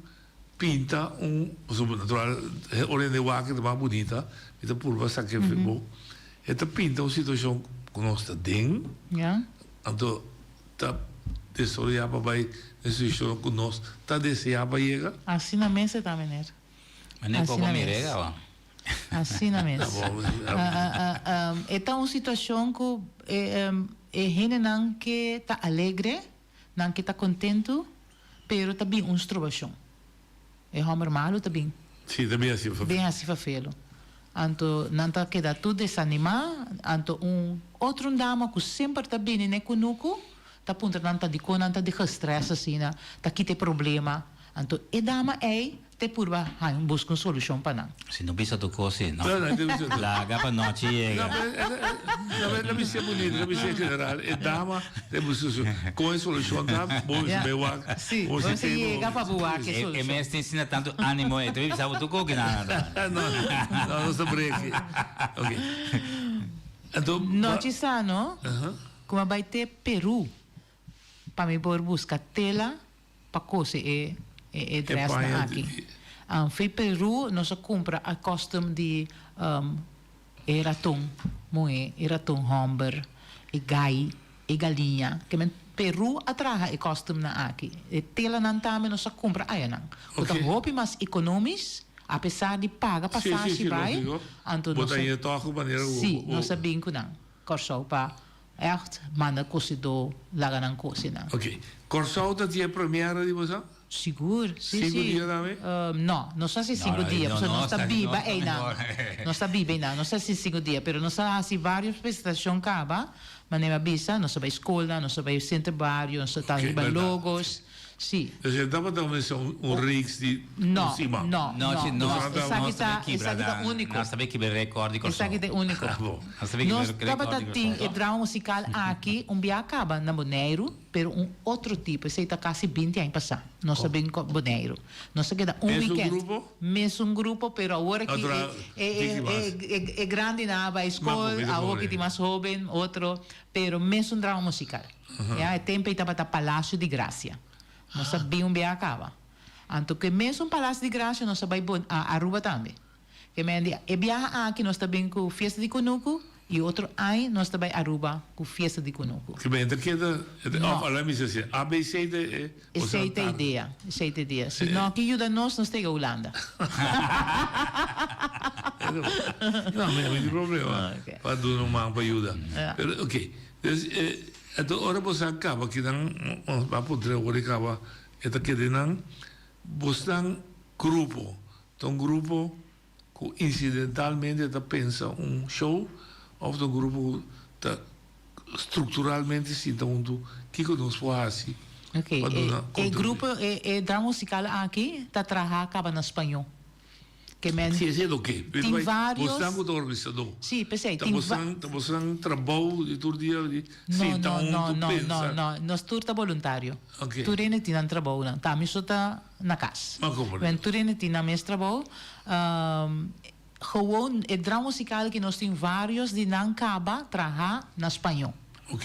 pinta natural orende waque mais bonita eta purva saque bom eta pinta uma situação com nós tá dentro então tá desoriar para vai situação com nós tá desejar para chegar assim na mesa também né mas nem como me rega assim na mesa é uma situação que gente não que está alegre, não que está contento, pero também uma situação. É normal também. Sim, também assim. Bem assim para fê-lo. Então, não está queda tudo desanimar, então outro dama que sempre está bem nem conosco, está ponto não está de con, não está de estresse assim, está aqui tem problema. Então, e dama te purva busca uma solução para não. Se não precisa tocar assim, não. Larga para nós chega. Não me sei bonito, não me sei general. É dama, temos com a solução da bom bewa. Sim, você chega para boa que solução. E mesmo ensina tanto ânimo, tu precisa tocar que nada. Não está break. Ok. Então, noite sano. Como vai ter Peru para me por buscar tela para coisa é dress aqui. Foi Peru, nós compra a costume de raton, raton hamburger, e gai, e galinha. Que Peru atraha e costume na aqui. E tela não também nós compra aí não. Então roupa mais econômico, apesar de pagar passagem vai. Então nós sim, nós sabemos que não. Corsou para echt manda cozido laga não cozina. Ok. Corsou da dia premiere de você? Seguro, sim. 5 dias também? Não sei se 5 dias, porque não está viva ainda. Não está viva ainda, não sei se 5 dias, mas nós temos várias apresentações acaba, mas não é bisa, nós vai escola, nós vai centro barrio, nós estamos em logos. Sim. Você dava também Rix de cima? Não. Essa é único. Nós sabemos que é recorde com essa é único. Nós estamos tendo drama musical aqui, dia acaba na Bonaire, pero outro tipo, esse está quase 20 anos passado. Nós sabemos que Bonaire. Nós queda weekend. Mesmo grupo, pero agora que é grande na escola, agora que tem mais jovem, outro, pero mesmo drama musical. É tempo estava no Palácio de Graça. Nós sabemos bem acaba. Então, que mesmo Palácio de Graça, nós sabemos a Aruba também. Que Mandy, e viaja aqui, nós também com festa de Kunuku, e outro ano nós também Aruba com festa de Kunuku. Que bem, olha, me diz assim, ABC de... Essa é a ideia, essa é a ideia. Se não, que ajuda nós temos a Holanda. Não, não tem problema. Para dar uma ajuda. Ok. Então, ora você acaba que não vai poder agora acaba esta que não você grupo, então grupo que incidentalmente está pensa show ou um grupo tá estruturalmente sim então que nós faz Ok. O grupo é drama musical aqui está trabalhando acaba na espanhol. Sim, é do quê? Tem vários... Você é o organizador. Sim, pensei. Você trabalho de todo dia? Não. Nós todos é voluntário. Tudo é tem trabalho. Tá, mas está na casa. Mas tudo é tem na mesma trabalho. Gewoon, é drama musical que nós temos vários de não acaba trabalhar na espanhol.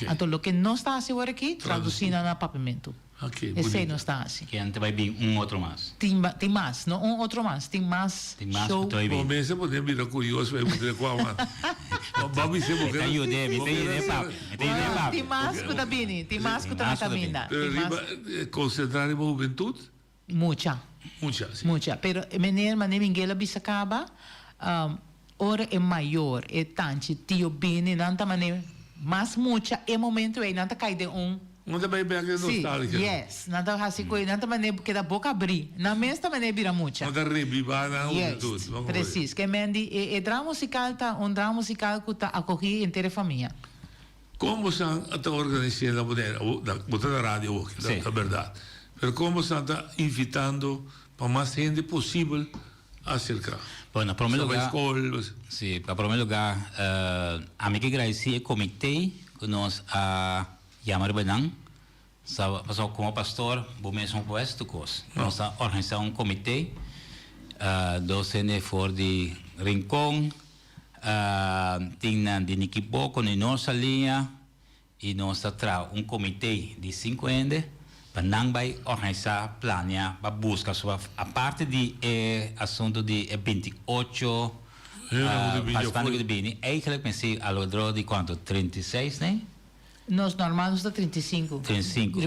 Então, o que nós está fazendo aqui, traduzindo na papamento. Esse não está assim. Que antes vai vir outro mais. Tem mais, não outro mais. Tem mais show. Bom, mas você pode vir curioso, vai poder qual mais. Vamos ver porque... Tem mais que Tabini. Tem mais que Tabina. Concentrar em juventude? Mucha. Pero menina Miguel Bisacaba, ora é maior, é tanto, tio Bini, nanta maneira, mas mucha, é momento aí, nanta cai de Não também bem aquele nostálgico. Yes, nada assim coisa, nada maneira porque da boca abrir, na mesma maneira vira mucha. Não tá revivar na juventude. Preciso, que mendi e drama musical tá drama musical que tá acolhi inteira família. Como você está organizando a maneira, botar na rádio, é verdade. Mas como você está invitando para mais gente possível acercar? Bueno, en primer lugar, sí, en primer lugar, a mí que agradecer el comité que nos llamado Benang, como pastor, vou mesmo com esta coisa. Nós organizamos comité, docente for de Rincón, tinha de Niquibo com a nossa linha, e nós traz comité de 5 ende, para não vai organizar, planear, para buscar a parte de assunto de 28 participantes de Bini. Eigenlijk pensei ao redor de quanto? 36, né? Nós normais está 35. 35.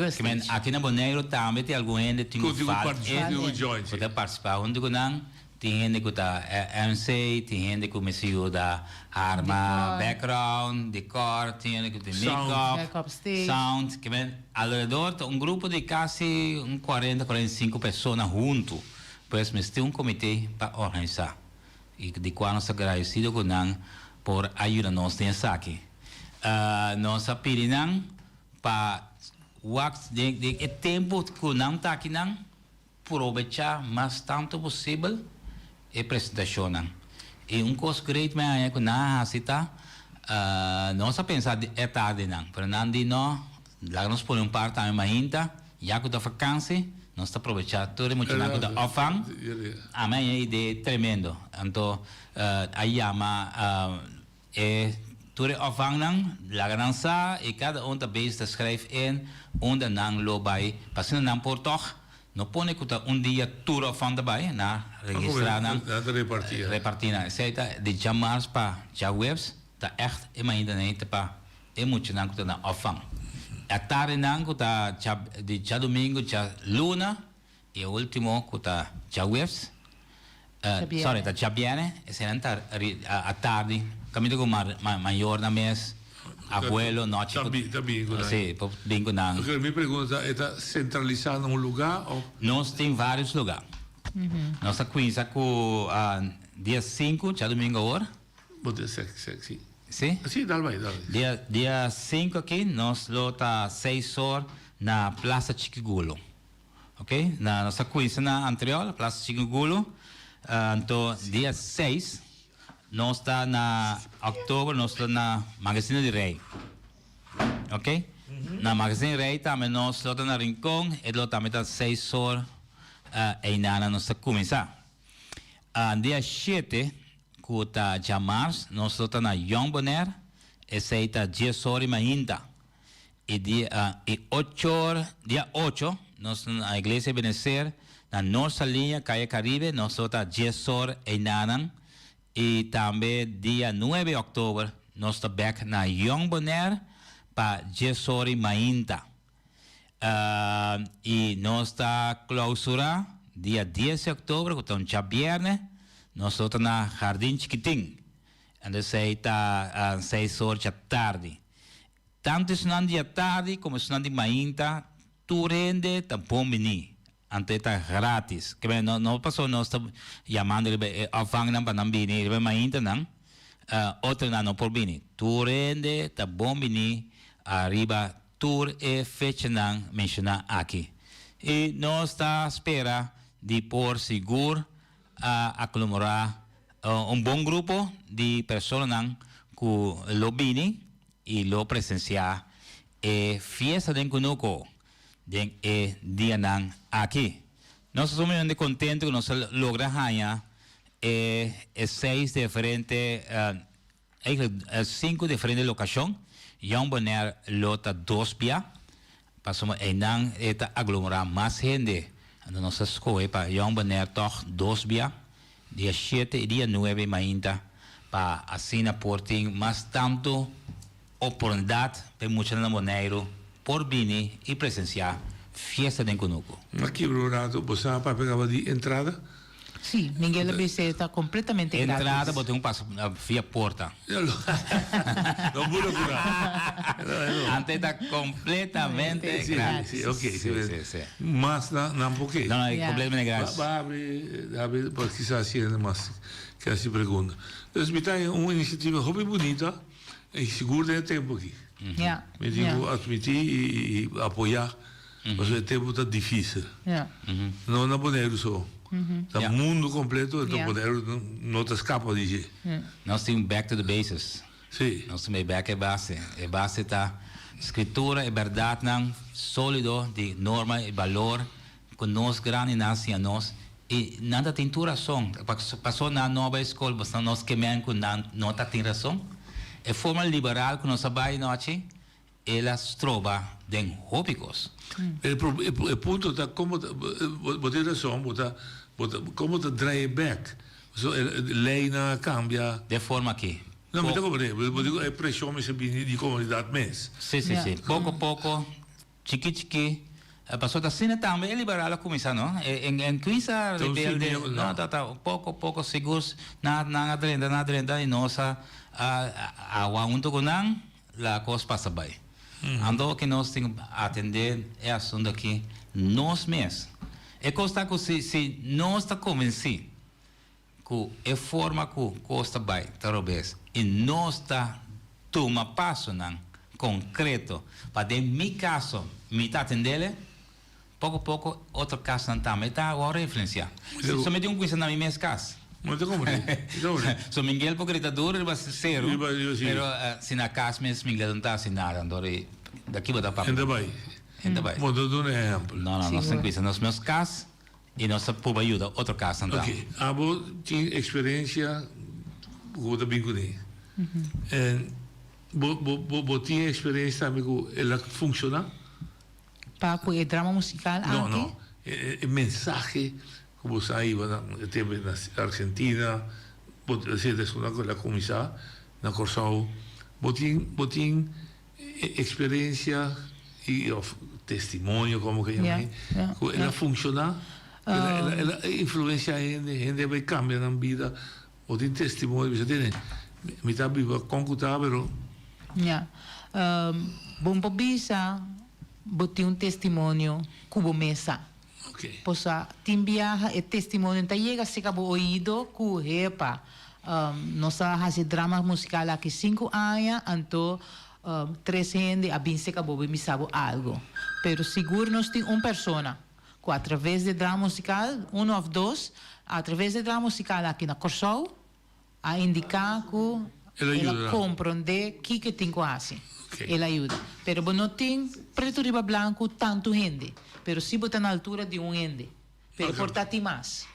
Aqui na Boneiro também tem algum gente que tem que participar. Onde que não tem gente que está MC, tem gente que me ajuda arma, background, decor, tem gente que tem make-up, sound. Ao redor tem grupo de quase 40, 45 pessoas junto. Pois me tem comitê para organizar. E de qual nós agradecidos com nós por ajudar-nos nessa aqui. Nós pedimos para o tempo que não está aqui, aproveitar mais tanto possível a apresentação. E coisa grande é que nós nós pensamos é tarde, mas não lá nós podemos partir ainda, já que está vacância, nós aproveitamos todo mundo que está off-an, a minha é ideia tremendo. Então, aí Ture afhangen, lagan sa, e cada um também está escreve onde não lo vai, passando não por toch, não pone que dia tour afhang daarbij, na registrar não, repartir na, seita de jamars pa, ja webs, tá echt, ainda nem pa, muito não que na afhang. A tarde não que de já domingo, já luna, e o último que já webs, sorry, já viene, esse não tá a tarde. Kami ko maior na mes, abuelo, noche. Sí, bingo na. Minha pergunta é, está centralizado em lugar? Ou? Nós temos vários lugares. Nós começamos com dia 5, já domingo agora. Pode ser, sim. Sim? Sim, dá vai. Dia 5 aqui, nós lota 6 horas na Praça Chiquigulo. Ok? Na nossa coisa na anterior, Praça Chiquigulo. Então, dia 6. Nós está na outubro, nós está na Magazine de Rei. Ok? Na Magazine de Rei também nós está na Rincón, e lá também está 6 horas e nada nós está começar. Dia 7, que está de março, nós está na Young Bonaire, esse está 10 horas e mainda. E dia 8, nós na Igreja Benecer, na nossa linha, Caia Caribe, nós está 10 horas e nada. Y también día 9 de octubre, nos está back na Young Bonaire para Jesori Mainta. Y nos está clausura día 10 de octubre, que es un viernes, nosotros na Jardín Chiquitín. Entonces está 6 horas de tarde. Tanto estudante de tarde como estudante de Mainta, tu rende tampoco venir. Antes está gratis. Que no pasó, no está llamando, afangnan para no venir, Mainta não, otro no por venir. Tu rende tampoco venir, arriba, tour e fecha não mencionar aqui. E nós está espera de por seguro aglomerar bom grupo de pessoas que lo vini e lo presenciar fiesta de Cunuco de dia aqui. Nós somos muito contentos que nós logramos 6 diferentes 5 diferentes locações. Young Bonaire lota 2 pia. Passamos enang aglomerar mais gente. Nossa escola para Young Bonaire toch 2 pia. Dia 7 e dia 9 ainda para assinar porting mais tanto oportunidade para muitos namoreiros por vir e presenciar fiesta de Cunuco. Aqui, Bruno, você pagava de entrada? Sim, Miguel ABC está completamente gratis. Entrada, botei passo via porta. Não muda por lá. Antes está completamente grátis. Sim, ok. Sim. Mas não porque? Não, é completamente grátis. Abre, porque está haciendo mais que essa pergunta. Então, me tem uma iniciativa hobby bonita e seguro de tempo aqui. Me digo admitir e apoiar, mas o tempo está difícil. Não na Bonaire só. O mundo completo, não te escapa de jeito. Nós temos back to the basis. Sim. Nós temos back a base. A base está escritura e verdade não sólido de norma e valor que nós grandes nascem a nós e nada tem razão. Passou na nova escola, mas nós queimamos com não tem razão. A forma liberal que nós trabalhamos noite, ela se trova em hópicos. O ponto está como você razão, como te draai back. Lei não cambia. De forma que. Não, mas como é pressão de comunidade mesmo. Sim. Pouco a pouco, chiqui. Passou da cena também liberal começar, não? Em Quinza, rebelde, não, tá, pouco seguros, nada adrenda, e nossa, a junto com não, a coisa passa bem. Ando que nós temos que atender é assunto aqui, nós mesmos. É coisa que se nós está convencido que é forma que costa bem, talvez, e nós está toma passo não concreto para em meu caso me está atendendo, pouco a pouco outro caso não também está agora influenciar. Se me deu coisa na minha casa. Muito compreendo. So Miguel porque está duro ele vai ser zero, pero se na casa mesmo Miguel não está assim nada, então daqui vai dar para. Ainda bem. Vou dar um exemplo. Não, nós temos coisa nos meus casos e nós por ajuda outro caso então. Ok. Abo tinha experiência com o binguni. Bo tinha experiência também com ela funciona? Para com o drama musical? Não. O mensagem como saiba na Argentina, você descobriu com a comissão na Corsão, botin experiência e testemunho como que chama, ela funciona, ela influencia gente vai cambiar na vida, botin testemunho, você tem, me tá viva concutar, pero bom pobisa, botin testemunho, cubo mesa. Posa timbiaja e testemunho tá chega se cabo ouído cu repa nossa hace drama musical aqui 5 anos então 3 gente a bem se cabo me sabe algo pero seguro nós tem uma pessoa que através de drama musical ou dois através de drama musical aqui na Corsol a indicar que ela compreende que tem quase ela ajuda pero não tem preto riba branco tanto gente pero si botar na altura de ende. Pero portati mais.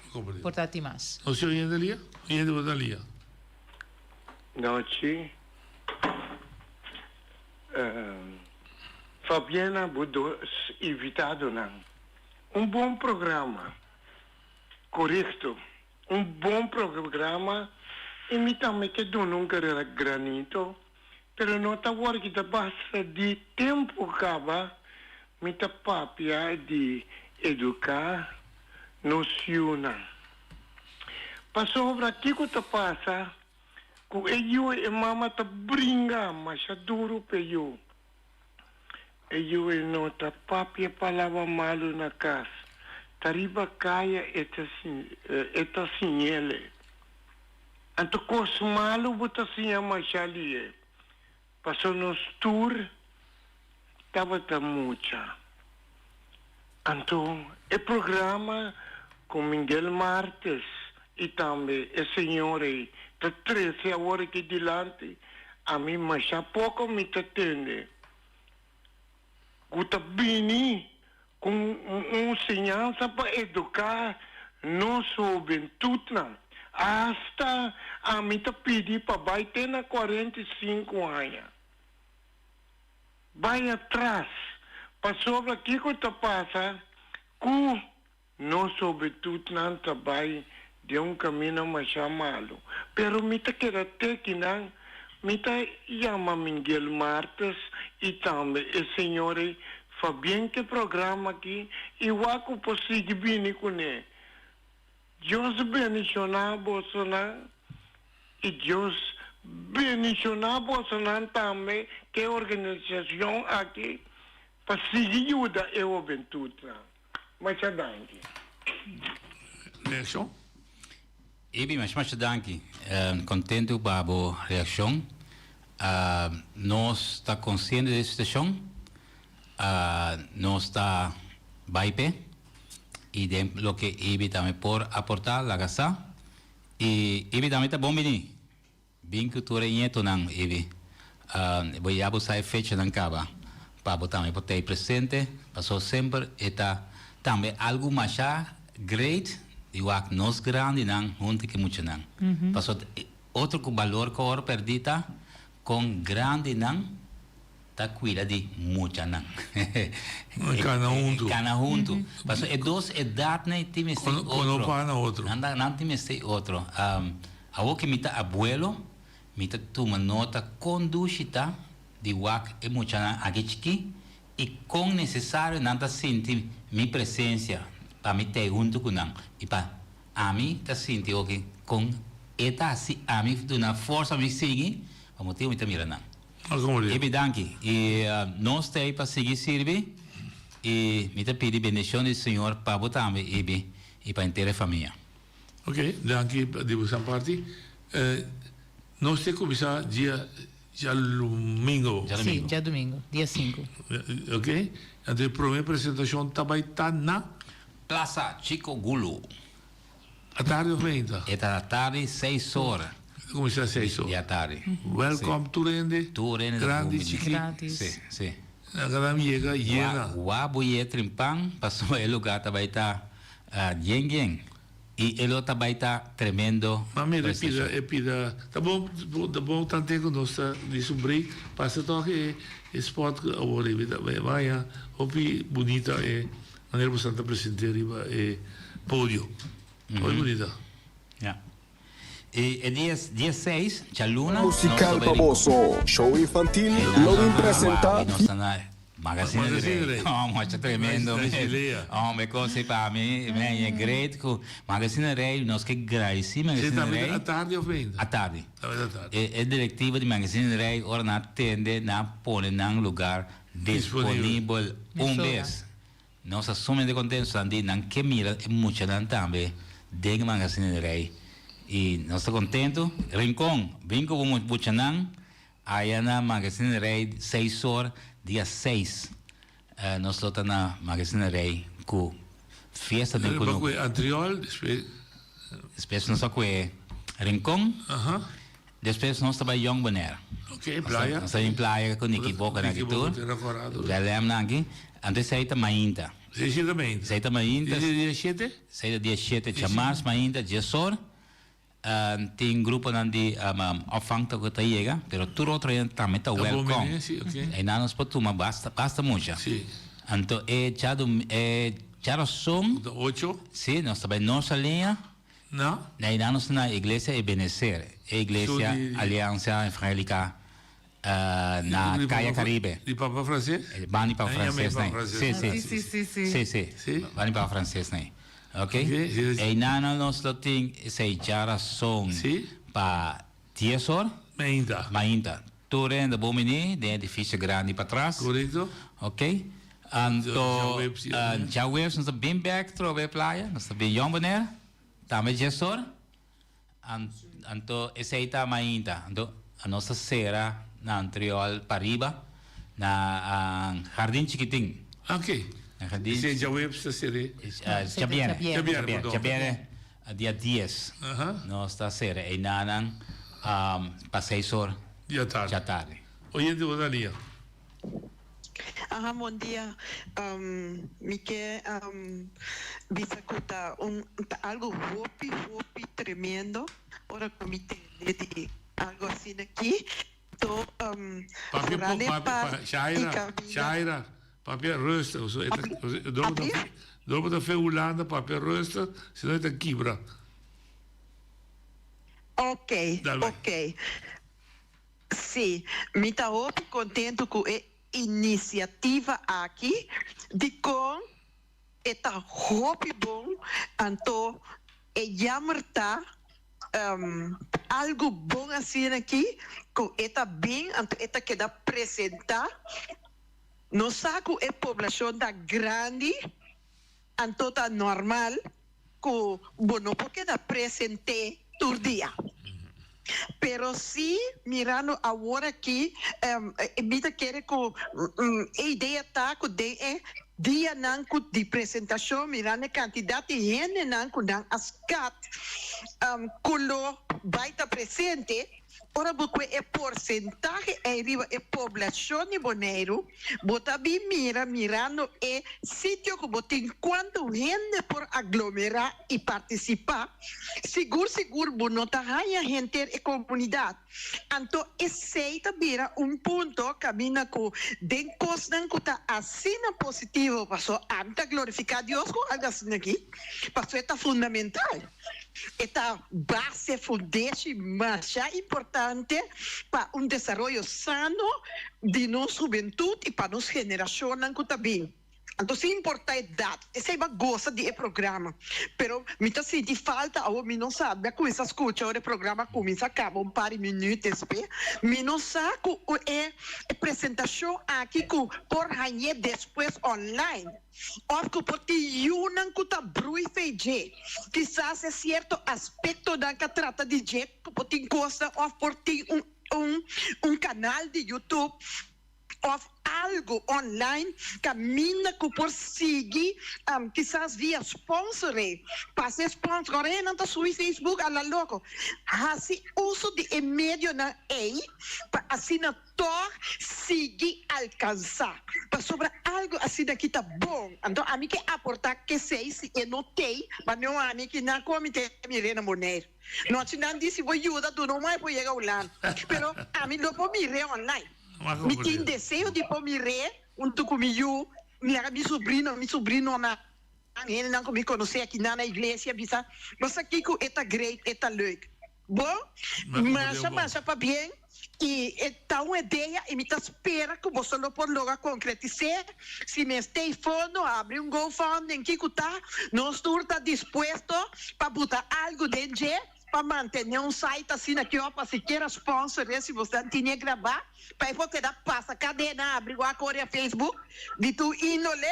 Portati mais. O senhor ende ali? Ende botar ali? Noite. Fabiana Budo invitado não. Bom programa. Correto. Bom programa E mi também que do nunca era granito, pero não tá agora que tá basta de tempo acaba, mi tá papia de educar, nociona. Passou para aqui que tá passa, que eu e mama tá brinca, mas é duro para eu. Eu e não tá papia palavra malo na casa. Tariba caia eta sim ele. Anto cos malo bota assim a machalie. Passou nos tour, tava ta mucha. Anto o programa com Miguel Martes e também o senhor aí, tá 13 horas que dilante, a mim mas há pouco me tá tende. Guta bini com ensinança para educar nossa juventude não. Hasta a mim tá pedi para vai ter na 45 anos. Vai atrás, para sobre aqui que tá passa, com nossa juventude não tá vai de caminho mais chamado. Pero me tá querendo ter que não, me tá chama Miguel Martes e também o senhor Fabián que programa aqui e o que possível vir com ele. Deus beniciona Bolsonaro e Deus beniciona Bolsonaro também que é organização aqui para seguir ajuda a juventude. Mas é danke. Reação? Ibi, mas danke. Contento com a reação. Nós está consciente da situação. Nós está baipe. Y de lo que Ibi también por aportar la casa. Y Ibi también está bom venir. Bien que tú eres nieto nan Ibi. Voy a buscar fecha nan caba. Para también por estar presente. Pasó siempre está también algo más great. Igual nos grande nan junto que mucho nan. Pasó otro con valor que ahora perdita con grande nan. Tá cuida de mucha nan. Cana junto. Paso é dos edad nem time este outro. Quando para outro. Não time este outro. A o que mita abuelo, mita toma nota conducita de wak e mucha nan aqui e com necessário nada sentir mi presença para me ter junto com nan. E para a mim tá sentir o que com eta assim a mim de uma força me seguir, vamos ter muita mira nan. Ibi danke. E nós temos para seguir servir e me pedir bendição do Senhor para botar Ibi e para inteira a família. Ok, danke de vossa parte. Nós temos que começar dia domingo. Sim, dia domingo, dia 5. Ok? Então, a primeira apresentação vai estar na Praça Chico Gulo. À tarde ou ainda? É da tarde, 6 horas. Começa às 6 horas. Da tarde. Welcome to Rende. Grande, chiquito. Sim, sim. A grande llena. O abo e trimpang, passou o lugar vai estar yen. E ele vai estar tremendo. Mas me repita, tá bom, tanto que nós descobri, passa toque spot agora, vai opi bonita e maneira bastante presente riba e pódio. Muito bonita. Yeah. E dia 6, Chaluna. Musical Baboso, show infantil, lo presenta. Magazine Rey. Oh, mas tremendo. Homem, coisa para mim, é great. Magazine Rey, nós que graças Magazine Rey. À tarde ou ainda? À tarde. É diretiva de Magazine Rey, ora na tende, na põe num lugar disponível vez. Nós assumimos de contento, Sandy, não que mira, é muito também, de Magazine Rey. E nós estamos contentos. Rincón, vim com o Buchanan, aí na Magazine Rey, 6 horas, dia 6. Nós estamos na Magazine Rey com festa de Cunuco. Antriol, depois nós estamos Rincón, depois nós estamos em Young Bonaire. Ok, praia. Nós estamos em praia com Niki Boca na Kitur. Belém na aqui. Antes aí está Mainta. Sei está Mainta. Dia 7? Sei dia 7 de março, Mainta, dia Sor. Tem grupo de afangto que está chega, pero tudo outro também está welcome. E não nos pode tomar basta muito. Então é já som. 8. Sim, nós também nossa linha No? Nee, dan is na Iglesia Ebenezer. Iglesia Alianza Evangélica na Calle Caribe. Die papa francês? Bani para francês, né? Sim, Sim. Bani para francês, né? Ok? E nana nos loting se jara song pa 10 horas. Mainta. Turen de bomini, de edifício grande para trás. Correto. Ok? Anto já webs nos bem back trove playa, nos bem yombener. Tame gestor. Anto essa mainta. Anto a nossa serra na anterior pariba na jardim chiquitinho. Ok. Na jardim. Esse já webs da série. Xavier, dia 10. Nós está serra e nanan para 6 horas. Já tarde. Oye, de Rodalia. Bom dia. Me quer visitar algo hopi tremendo. Ora comité de algo assim aqui. Tô Shaira, papel rustig. Door de veel Hollanden, papel rustig, zodat het kibra. Ok. Sim, me está muito contente com a iniciativa aqui de com está muito bom, então é jammer tá algo bom assim aqui com está bem, então está que dá apresentar, não saco a população da grande, então tá normal com não porque dá apresentar todo dia. Pero sí, mirando ahora aquí, evita que a ideia está com dia nanco de apresentação, mirando a quantidade de gente nanco dan ascat, culo vai estar presente. Ora, porque é porcentagem arriba a população de Bonaire, bota bem mirando o sítio que botem quanto gente por aglomerar e participar, seguro, bonota hanya gente e comunidade. Então, esse também ponto camina com den costan que está assina positivo, passou anta glorificar Deus com algo assim aqui, passou é fundamental. Esta base fundante mais importante para desenvolvimento sano de nossa juventude e para nossa geração também. Então, se importa a idade, essa é uma gosta de programa. Pero, me está sentindo falta, ou me não sabe, começa a escutar o programa, começa a acabar par de minutos, me não sabe a apresentação aqui por ganhar depois online. Ou que por ti unam que está brui feije. Quizás é certo aspecto da que trata de jeito, que por ti gosta, ou por ti canal de YouTube, ou algo online, camina que por seguir, quizás via sponsor, passa sponsor, não está sui Facebook, a la loco. Assim, uso de meio na para assim na seguir alcançar. Para sobre algo assim daqui tá bom. Então, a mim que aportar que sei se eu notei, mas meu amigo que na comitê Mirena Moneiro. Não te não disse vou ajudar tu não mais para chegar lá. Pero a mim não vou mirar online. Me tem desejo de pôr comigo, meu sobrinho na ele não me conhecia aqui na igreja, mas aqui com eta great, eta leuk. Bom, mas para bem, e está uma ideia e me está espera que você não pode logo concretizar. Se me telefone, abre GoFundMe, que está, nós está disposto para botar algo dentro. Para manter site assim aqui, ó, para se queira sponsor, se você não tinha gravar, para você dar passa cadena, abre a Coreia Facebook, de tu índole,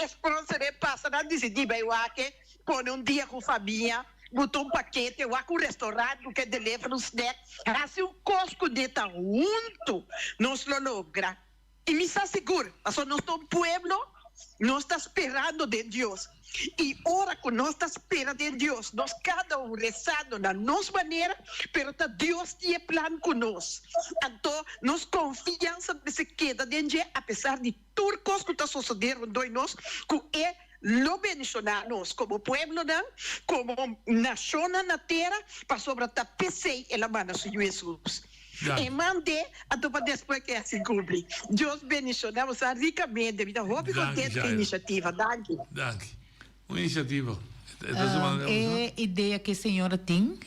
sponsor passa, não decidir, vai lá que põe dia com família, botou paquete, vai com restaurante, porque leva snack, assim cosco de tá junto, nós lo logra. E me está seguro, nós somos um pueblo, nós está esperando de Deus. E ora que nós está esperando de Deus, nós cada rezando na nossa maneira, pero tá Deus tem plano conosco. Então, nós confiança se queda dentro, apesar de tudo que está sucedendo em nós, que é lo bendicionarnos como pueblo, como nação na terra, para sobre a PC e a mano de Jesus. E mandei a tua depois que assim cumpre. Deus bendicionamos ricamente, vida. Muito contente com a iniciativa. Danke. Uma iniciativa. É ideia que a senhora tem,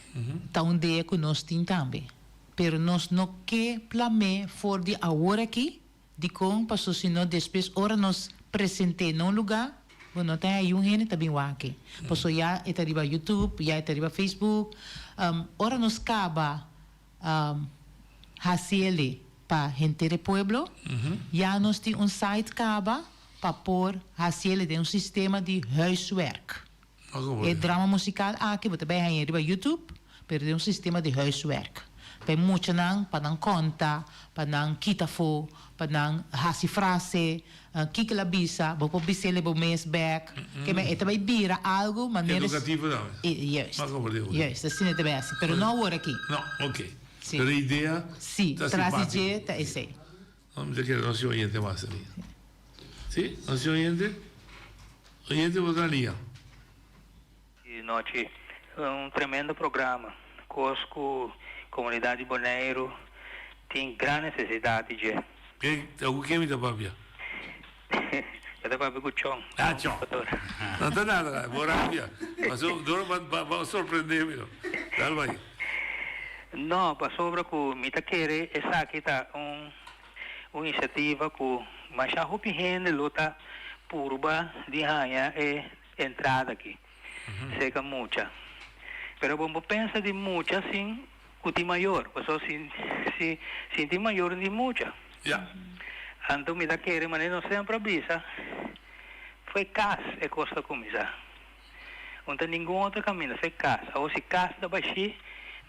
tá uma ideia que nós temos também. Pero nós não quer planear for de agora aqui, de como passou se não depois ora nós apresentei num lugar, não tem aí gente também aqui. Passou já está riba YouTube, já está riba Facebook, ora nós acaba haciele para gente do pueblo, já nós temos site acaba para pôr haciele de sistema de huiswerk. É drama musical aqui, você vai aí riba YouTube, pero de sistema de huiswerk. Tem muito não para não conta, para não quita fo, para não hasi frase, que la bisa, vou pôr bisele bo mês back, que me vai vira algo maneira educativo não. Yes. Assim é também assim, pero não agora aqui. Não, ok. Pero a ideia sim, trazije tá esse. Vamos dizer que nosso oyente mais ali. Sim, nosso oyente outra linha. Noite, tremendo programa. Cosco, comunidade Bonaire, tem grande necessidade de. O que me dá para ver? Eu dá para ver o chão. Chão. Não está nada, Borávia. Mas vai surpreender-me. Dá vai. Não, para sobre que me tá querer, essa aqui tá uma iniciativa que mas a roupa higiene luta purba de ranha é entrada aqui. Seca muita. Pero vamos pensar de muita assim, que tem maior. Porque se tem maior de muita. Então me dá querer, mas não sempre avisa. Foi casa é coisa começar. Não tem nenhum outro caminho, foi casa. Ou se casa da baixi,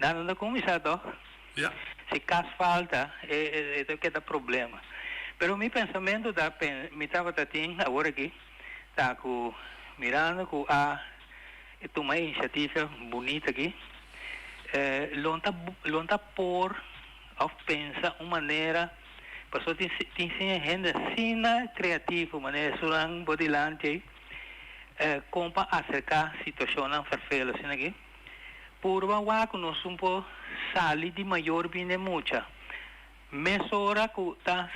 nada da começar, tá? Se casa falta, é que dá problema. Pero meu pensamento da me estava tendo agora aqui, tá com mirando com uma iniciativa bonita aqui. Lonta por a pensar uma maneira, pessoa tem gente assim criativa, maneira surang bodilante, como para acercar a situação não farfela assim aqui. Por uma que nós um pouco sali de maior bem muita, mesora que está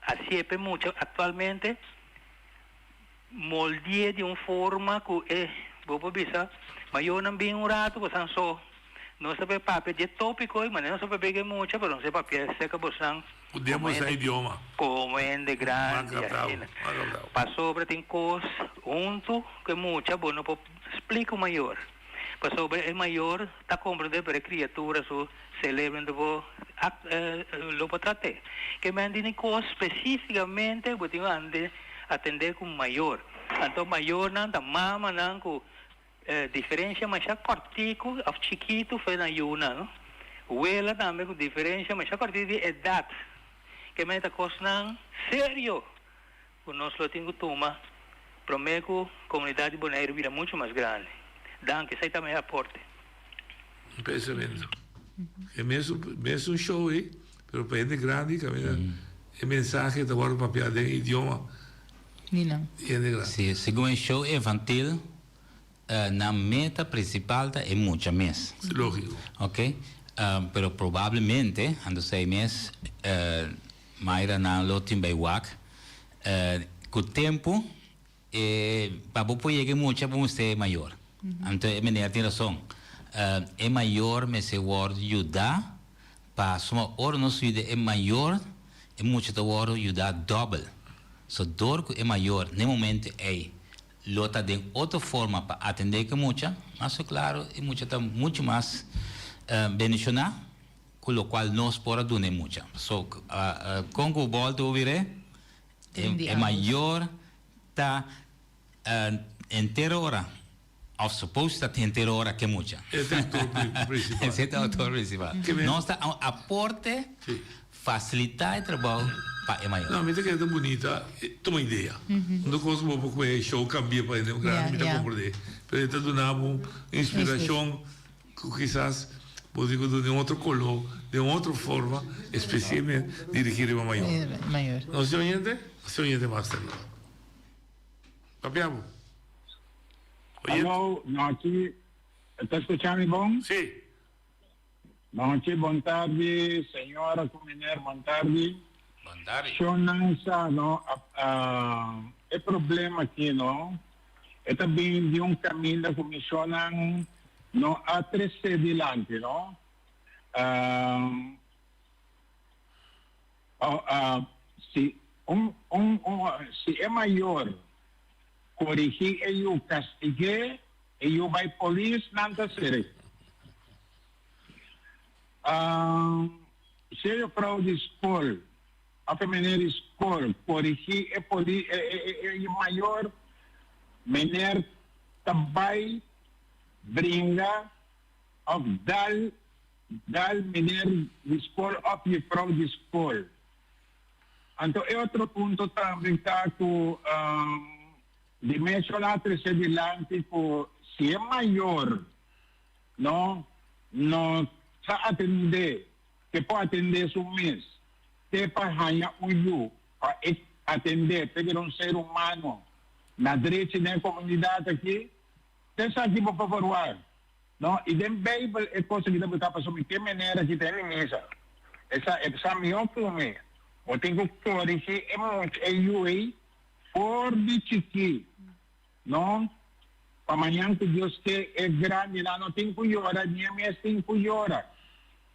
assim muita atualmente molde de uma forma que vou pensar, mas eu não bem rato, você só não sabe papel de tópico, mas não sabe pegar muito, mas não sabe papel, seca você podemos usar idioma. Como é de grande, passou para tem coisa, que muito, bom, não pode explicar o maior. Passou para o maior, está compreendendo para criaturas, celebram de vou lo tratar. Que me andem coisa especificamente, vou ter que atender com maior. Então maior não da mama não com diferença mas já cortico, a chiquito foi na yuna, não? O ela também com diferença mas já cortico de idade. Que me da coisa não sério. O nosso tem que tomar, prometo comunidade Bonaire vira muito mais grande. Dan que sai também aporte. Um pensamento. É mesmo um show aí, pero para gente grande, é mensagem da hora papel de idioma. Sim, segundo o show infantil, na meta principal é muito mês. Lógico. Ok? Pero provavelmente, ando 6 meses, Mayra na lotin by wak, com o tempo, para poder chegar muito, vamos ser maior. Então, a menina tem razão. É maior, mas se o ajudar, para suma hora nossa vida é maior, é muito da hora ajudar double. So, dor que é maior, no momento é lota de outra forma para atender que muita, mas claro, é muito mais beneficiar, com o qual nós podemos doar muito. So, com o volta ouvir é maior, tá inteira hora. Of supposed that inteira hora que muita. Esse é o autor principal. Esse é o autor principal. Nós está aporte, facilitar o trabalho para é maior. Não, mas é que é tão bonita. Toma ideia. Não consigo um pouco de show cambia para ele, grande, me dá compreender. Mas está dando inspiração, quizás, pode dizer de outro color, de outra forma, especialmente dirigir para maior. Maior. Não se oyente mais tarde. Papiamo. Alô, noite. Está escutando bom? Sim. Noite, boa tarde, senhora Comunheiro, boa tarde. Boa tarde. Eu não sei, não, é problema aqui, não? também de caminho da comissão no a 13 adelante, não? Se se é maior, corrigir e o castigue e o vai polícia não está certo. Se eu fraude escola, a feminina escola, corrigir e maior, menor também brinca of dal menor escola of the fraude escola. Então, é outro ponto também está com de mencionar terceiro adelante que se é maior, não sa atender, que pode atender um mês, que para ganhar para atender, pegar ser humano na direita da comunidade aqui, tem aqui para favor, não? E den Bible é coisa que dá para passar que maneira que tem mesa, essa é melhor para mim. Eu tenho que corrigir muito aí por de chiqui, não? Para amanhã que Deus que é grande lá não tem que chorar, nem mesmo tem que chorar.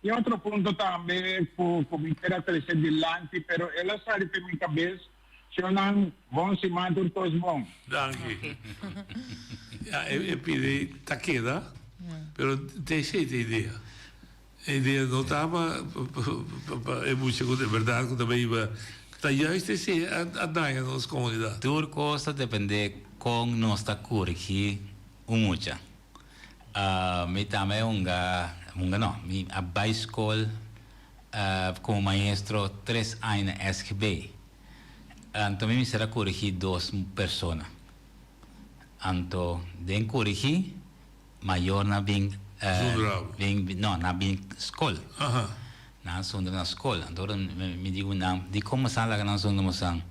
E outro ponto também como imperatriz adelante, pero ela sabe para minha cabeça, se eu não vou se manter todos bom. Danke. Eu pedi taqueda, pero deixei a ideia. A ideia não estava, é muito de verdade, que também iba. Está juist a dar na nossa comunidade. Tudo costa depende com nossa corrigir muita. Me também não, me a escola como maestro 3 anos na SGB. Então me será corrigir 2 pessoas. Então, den corrigir maior na bem na bem escola. Na sonda na escola. Então me digo não, de como se lá na sonda moção.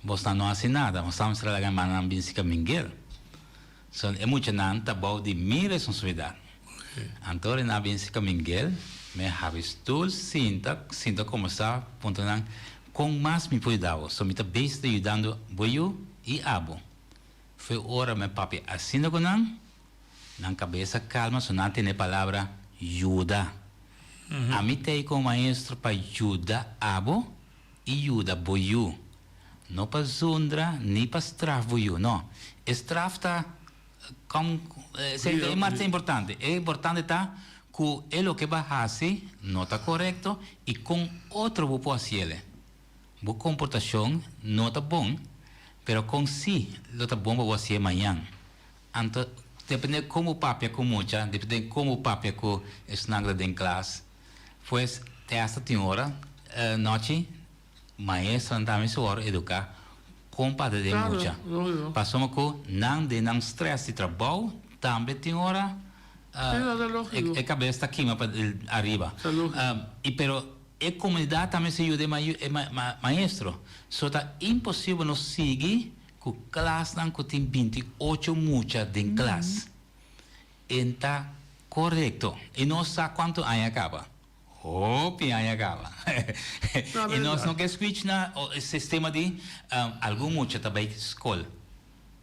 Você não assim nada, mas estamos trabalhando na bíblica Miguel. So é muito não tá bom de minha responsabilidade. Então na bíblica Miguel, me havistul sinta como está ponto não com mais me cuidado. So me tá bem ajudando boio e abo. Foi hora me papi assina com não. Na cabeça calma, só não tem a palavra ajuda. A mim tem como maestro para ajudar abo e ajuda boiu. Não para zundra, nem para straf boiu, não. Straf está como é mais importante. É importante tá que é o que vai fazer não está correto e com outro vou fazer. Boa comportação não está bom, pero com si não está bom para fazer amanhã. Então depende como papia com muita, depende como papia com esnagra em classe. Pues te hasta tem hora noite maestra também sua hora educar com parte de muita. Passamos com não stress de trabalho, também tem hora cabeça aqui para arriba. E pero a comunidade também se ajuda maestro. Só tá impossível não seguir com classe não tem 28 muita de classe. Então correto. E não sabe quanto aí acaba. Aí acaba. E nós não queremos switch na sistema de algum muito também escola.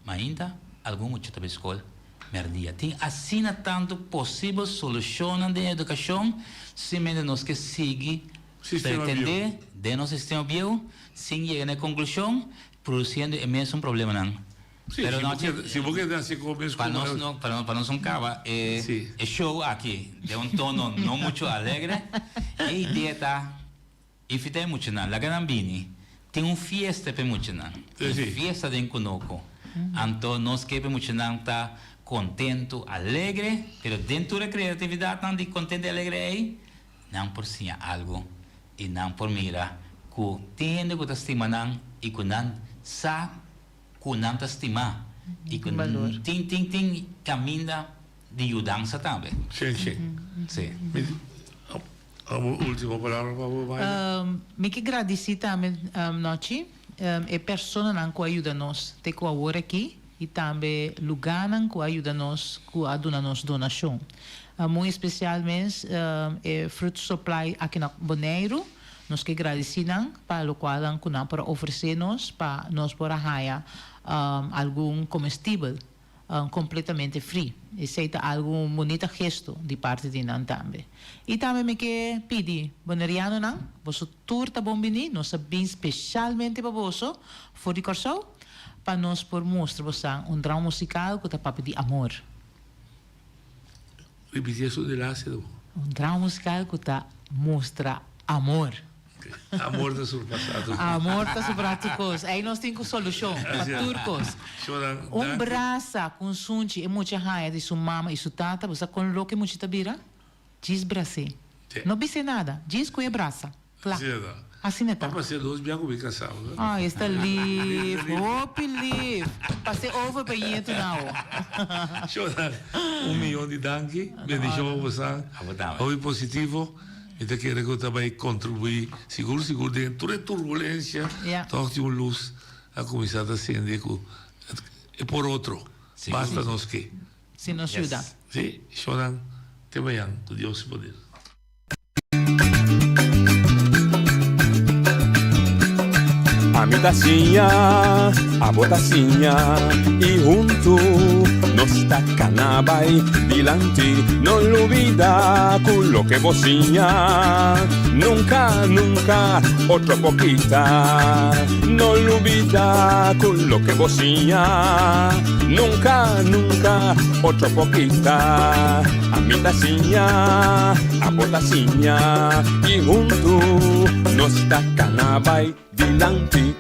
Mas ainda algum muito também escola. Merdia. Tem assim tanto possível solução de educação se nós que seguir pretender de nosso sistema bio sem chegar na conclusão produzindo o mesmo problema não. Sim, se você quer assim como para nós não acaba é show aqui de tono não muito alegre e a ideia tá e fica muito não lá ganambini tem fiesta para muito não fiesta de conosco então nós que muito não tá contento alegre pero dentro da criatividade não de contente alegre aí não por si algo e não por mira que tem que estima não e que não sa com não estimar e com tem caminho de ajudança também. Sim. A última palavra para você. Me que agradecer também noite é pessoa não que ajuda nós te com agora aqui e também lugar não que ajuda nós que aduna nos donação. Muito especialmente é fruit supply aqui na Bonaire. Nós que agradecemos para o qual nós para oferecer-nos para nós para ganhar algum comestível completamente free. Esse é algo bonito gesto de parte de nós também. E também me que pedir, boneriano não, você tour tá bom bini, nós bem especialmente para você, for de corso, para nós por mostrar você drama musical que tá papo de amor. Repetir isso de lá, cedo. Drama musical que tá mostra amor. Amor da surpassado. Amor da surpassado. Aí nós temos solução para turcos. Braça com sunchi e muita raia de sua mama e sua tata, você coloca muita bira, diz braço. Não disse nada, diz que é braça. Claro. Assim é tá. Passei 2 biacos bem casados. Ah, está livre. Hope livre. Passei over para isso não. Chora. 1 milhão de danke. Bendição a você. Hoje positivo. E te quero que eu também contribuir, seguro, dentro da turbulência, toque uma luz a começar a acender. E por outro, basta nós que. Se nos ajuda. Sim, choram, te amanhã, do Deus poder. A mi tacinha, a botacinha, e junto nos tacanabay dilante, no olvida con lo que bocinha, nunca, nunca, otro poquita, no olvida con lo que bocinha, nunca, nunca, otro poquita, a mi tacinha, a botacinha, y junto nos tacanabay dilante.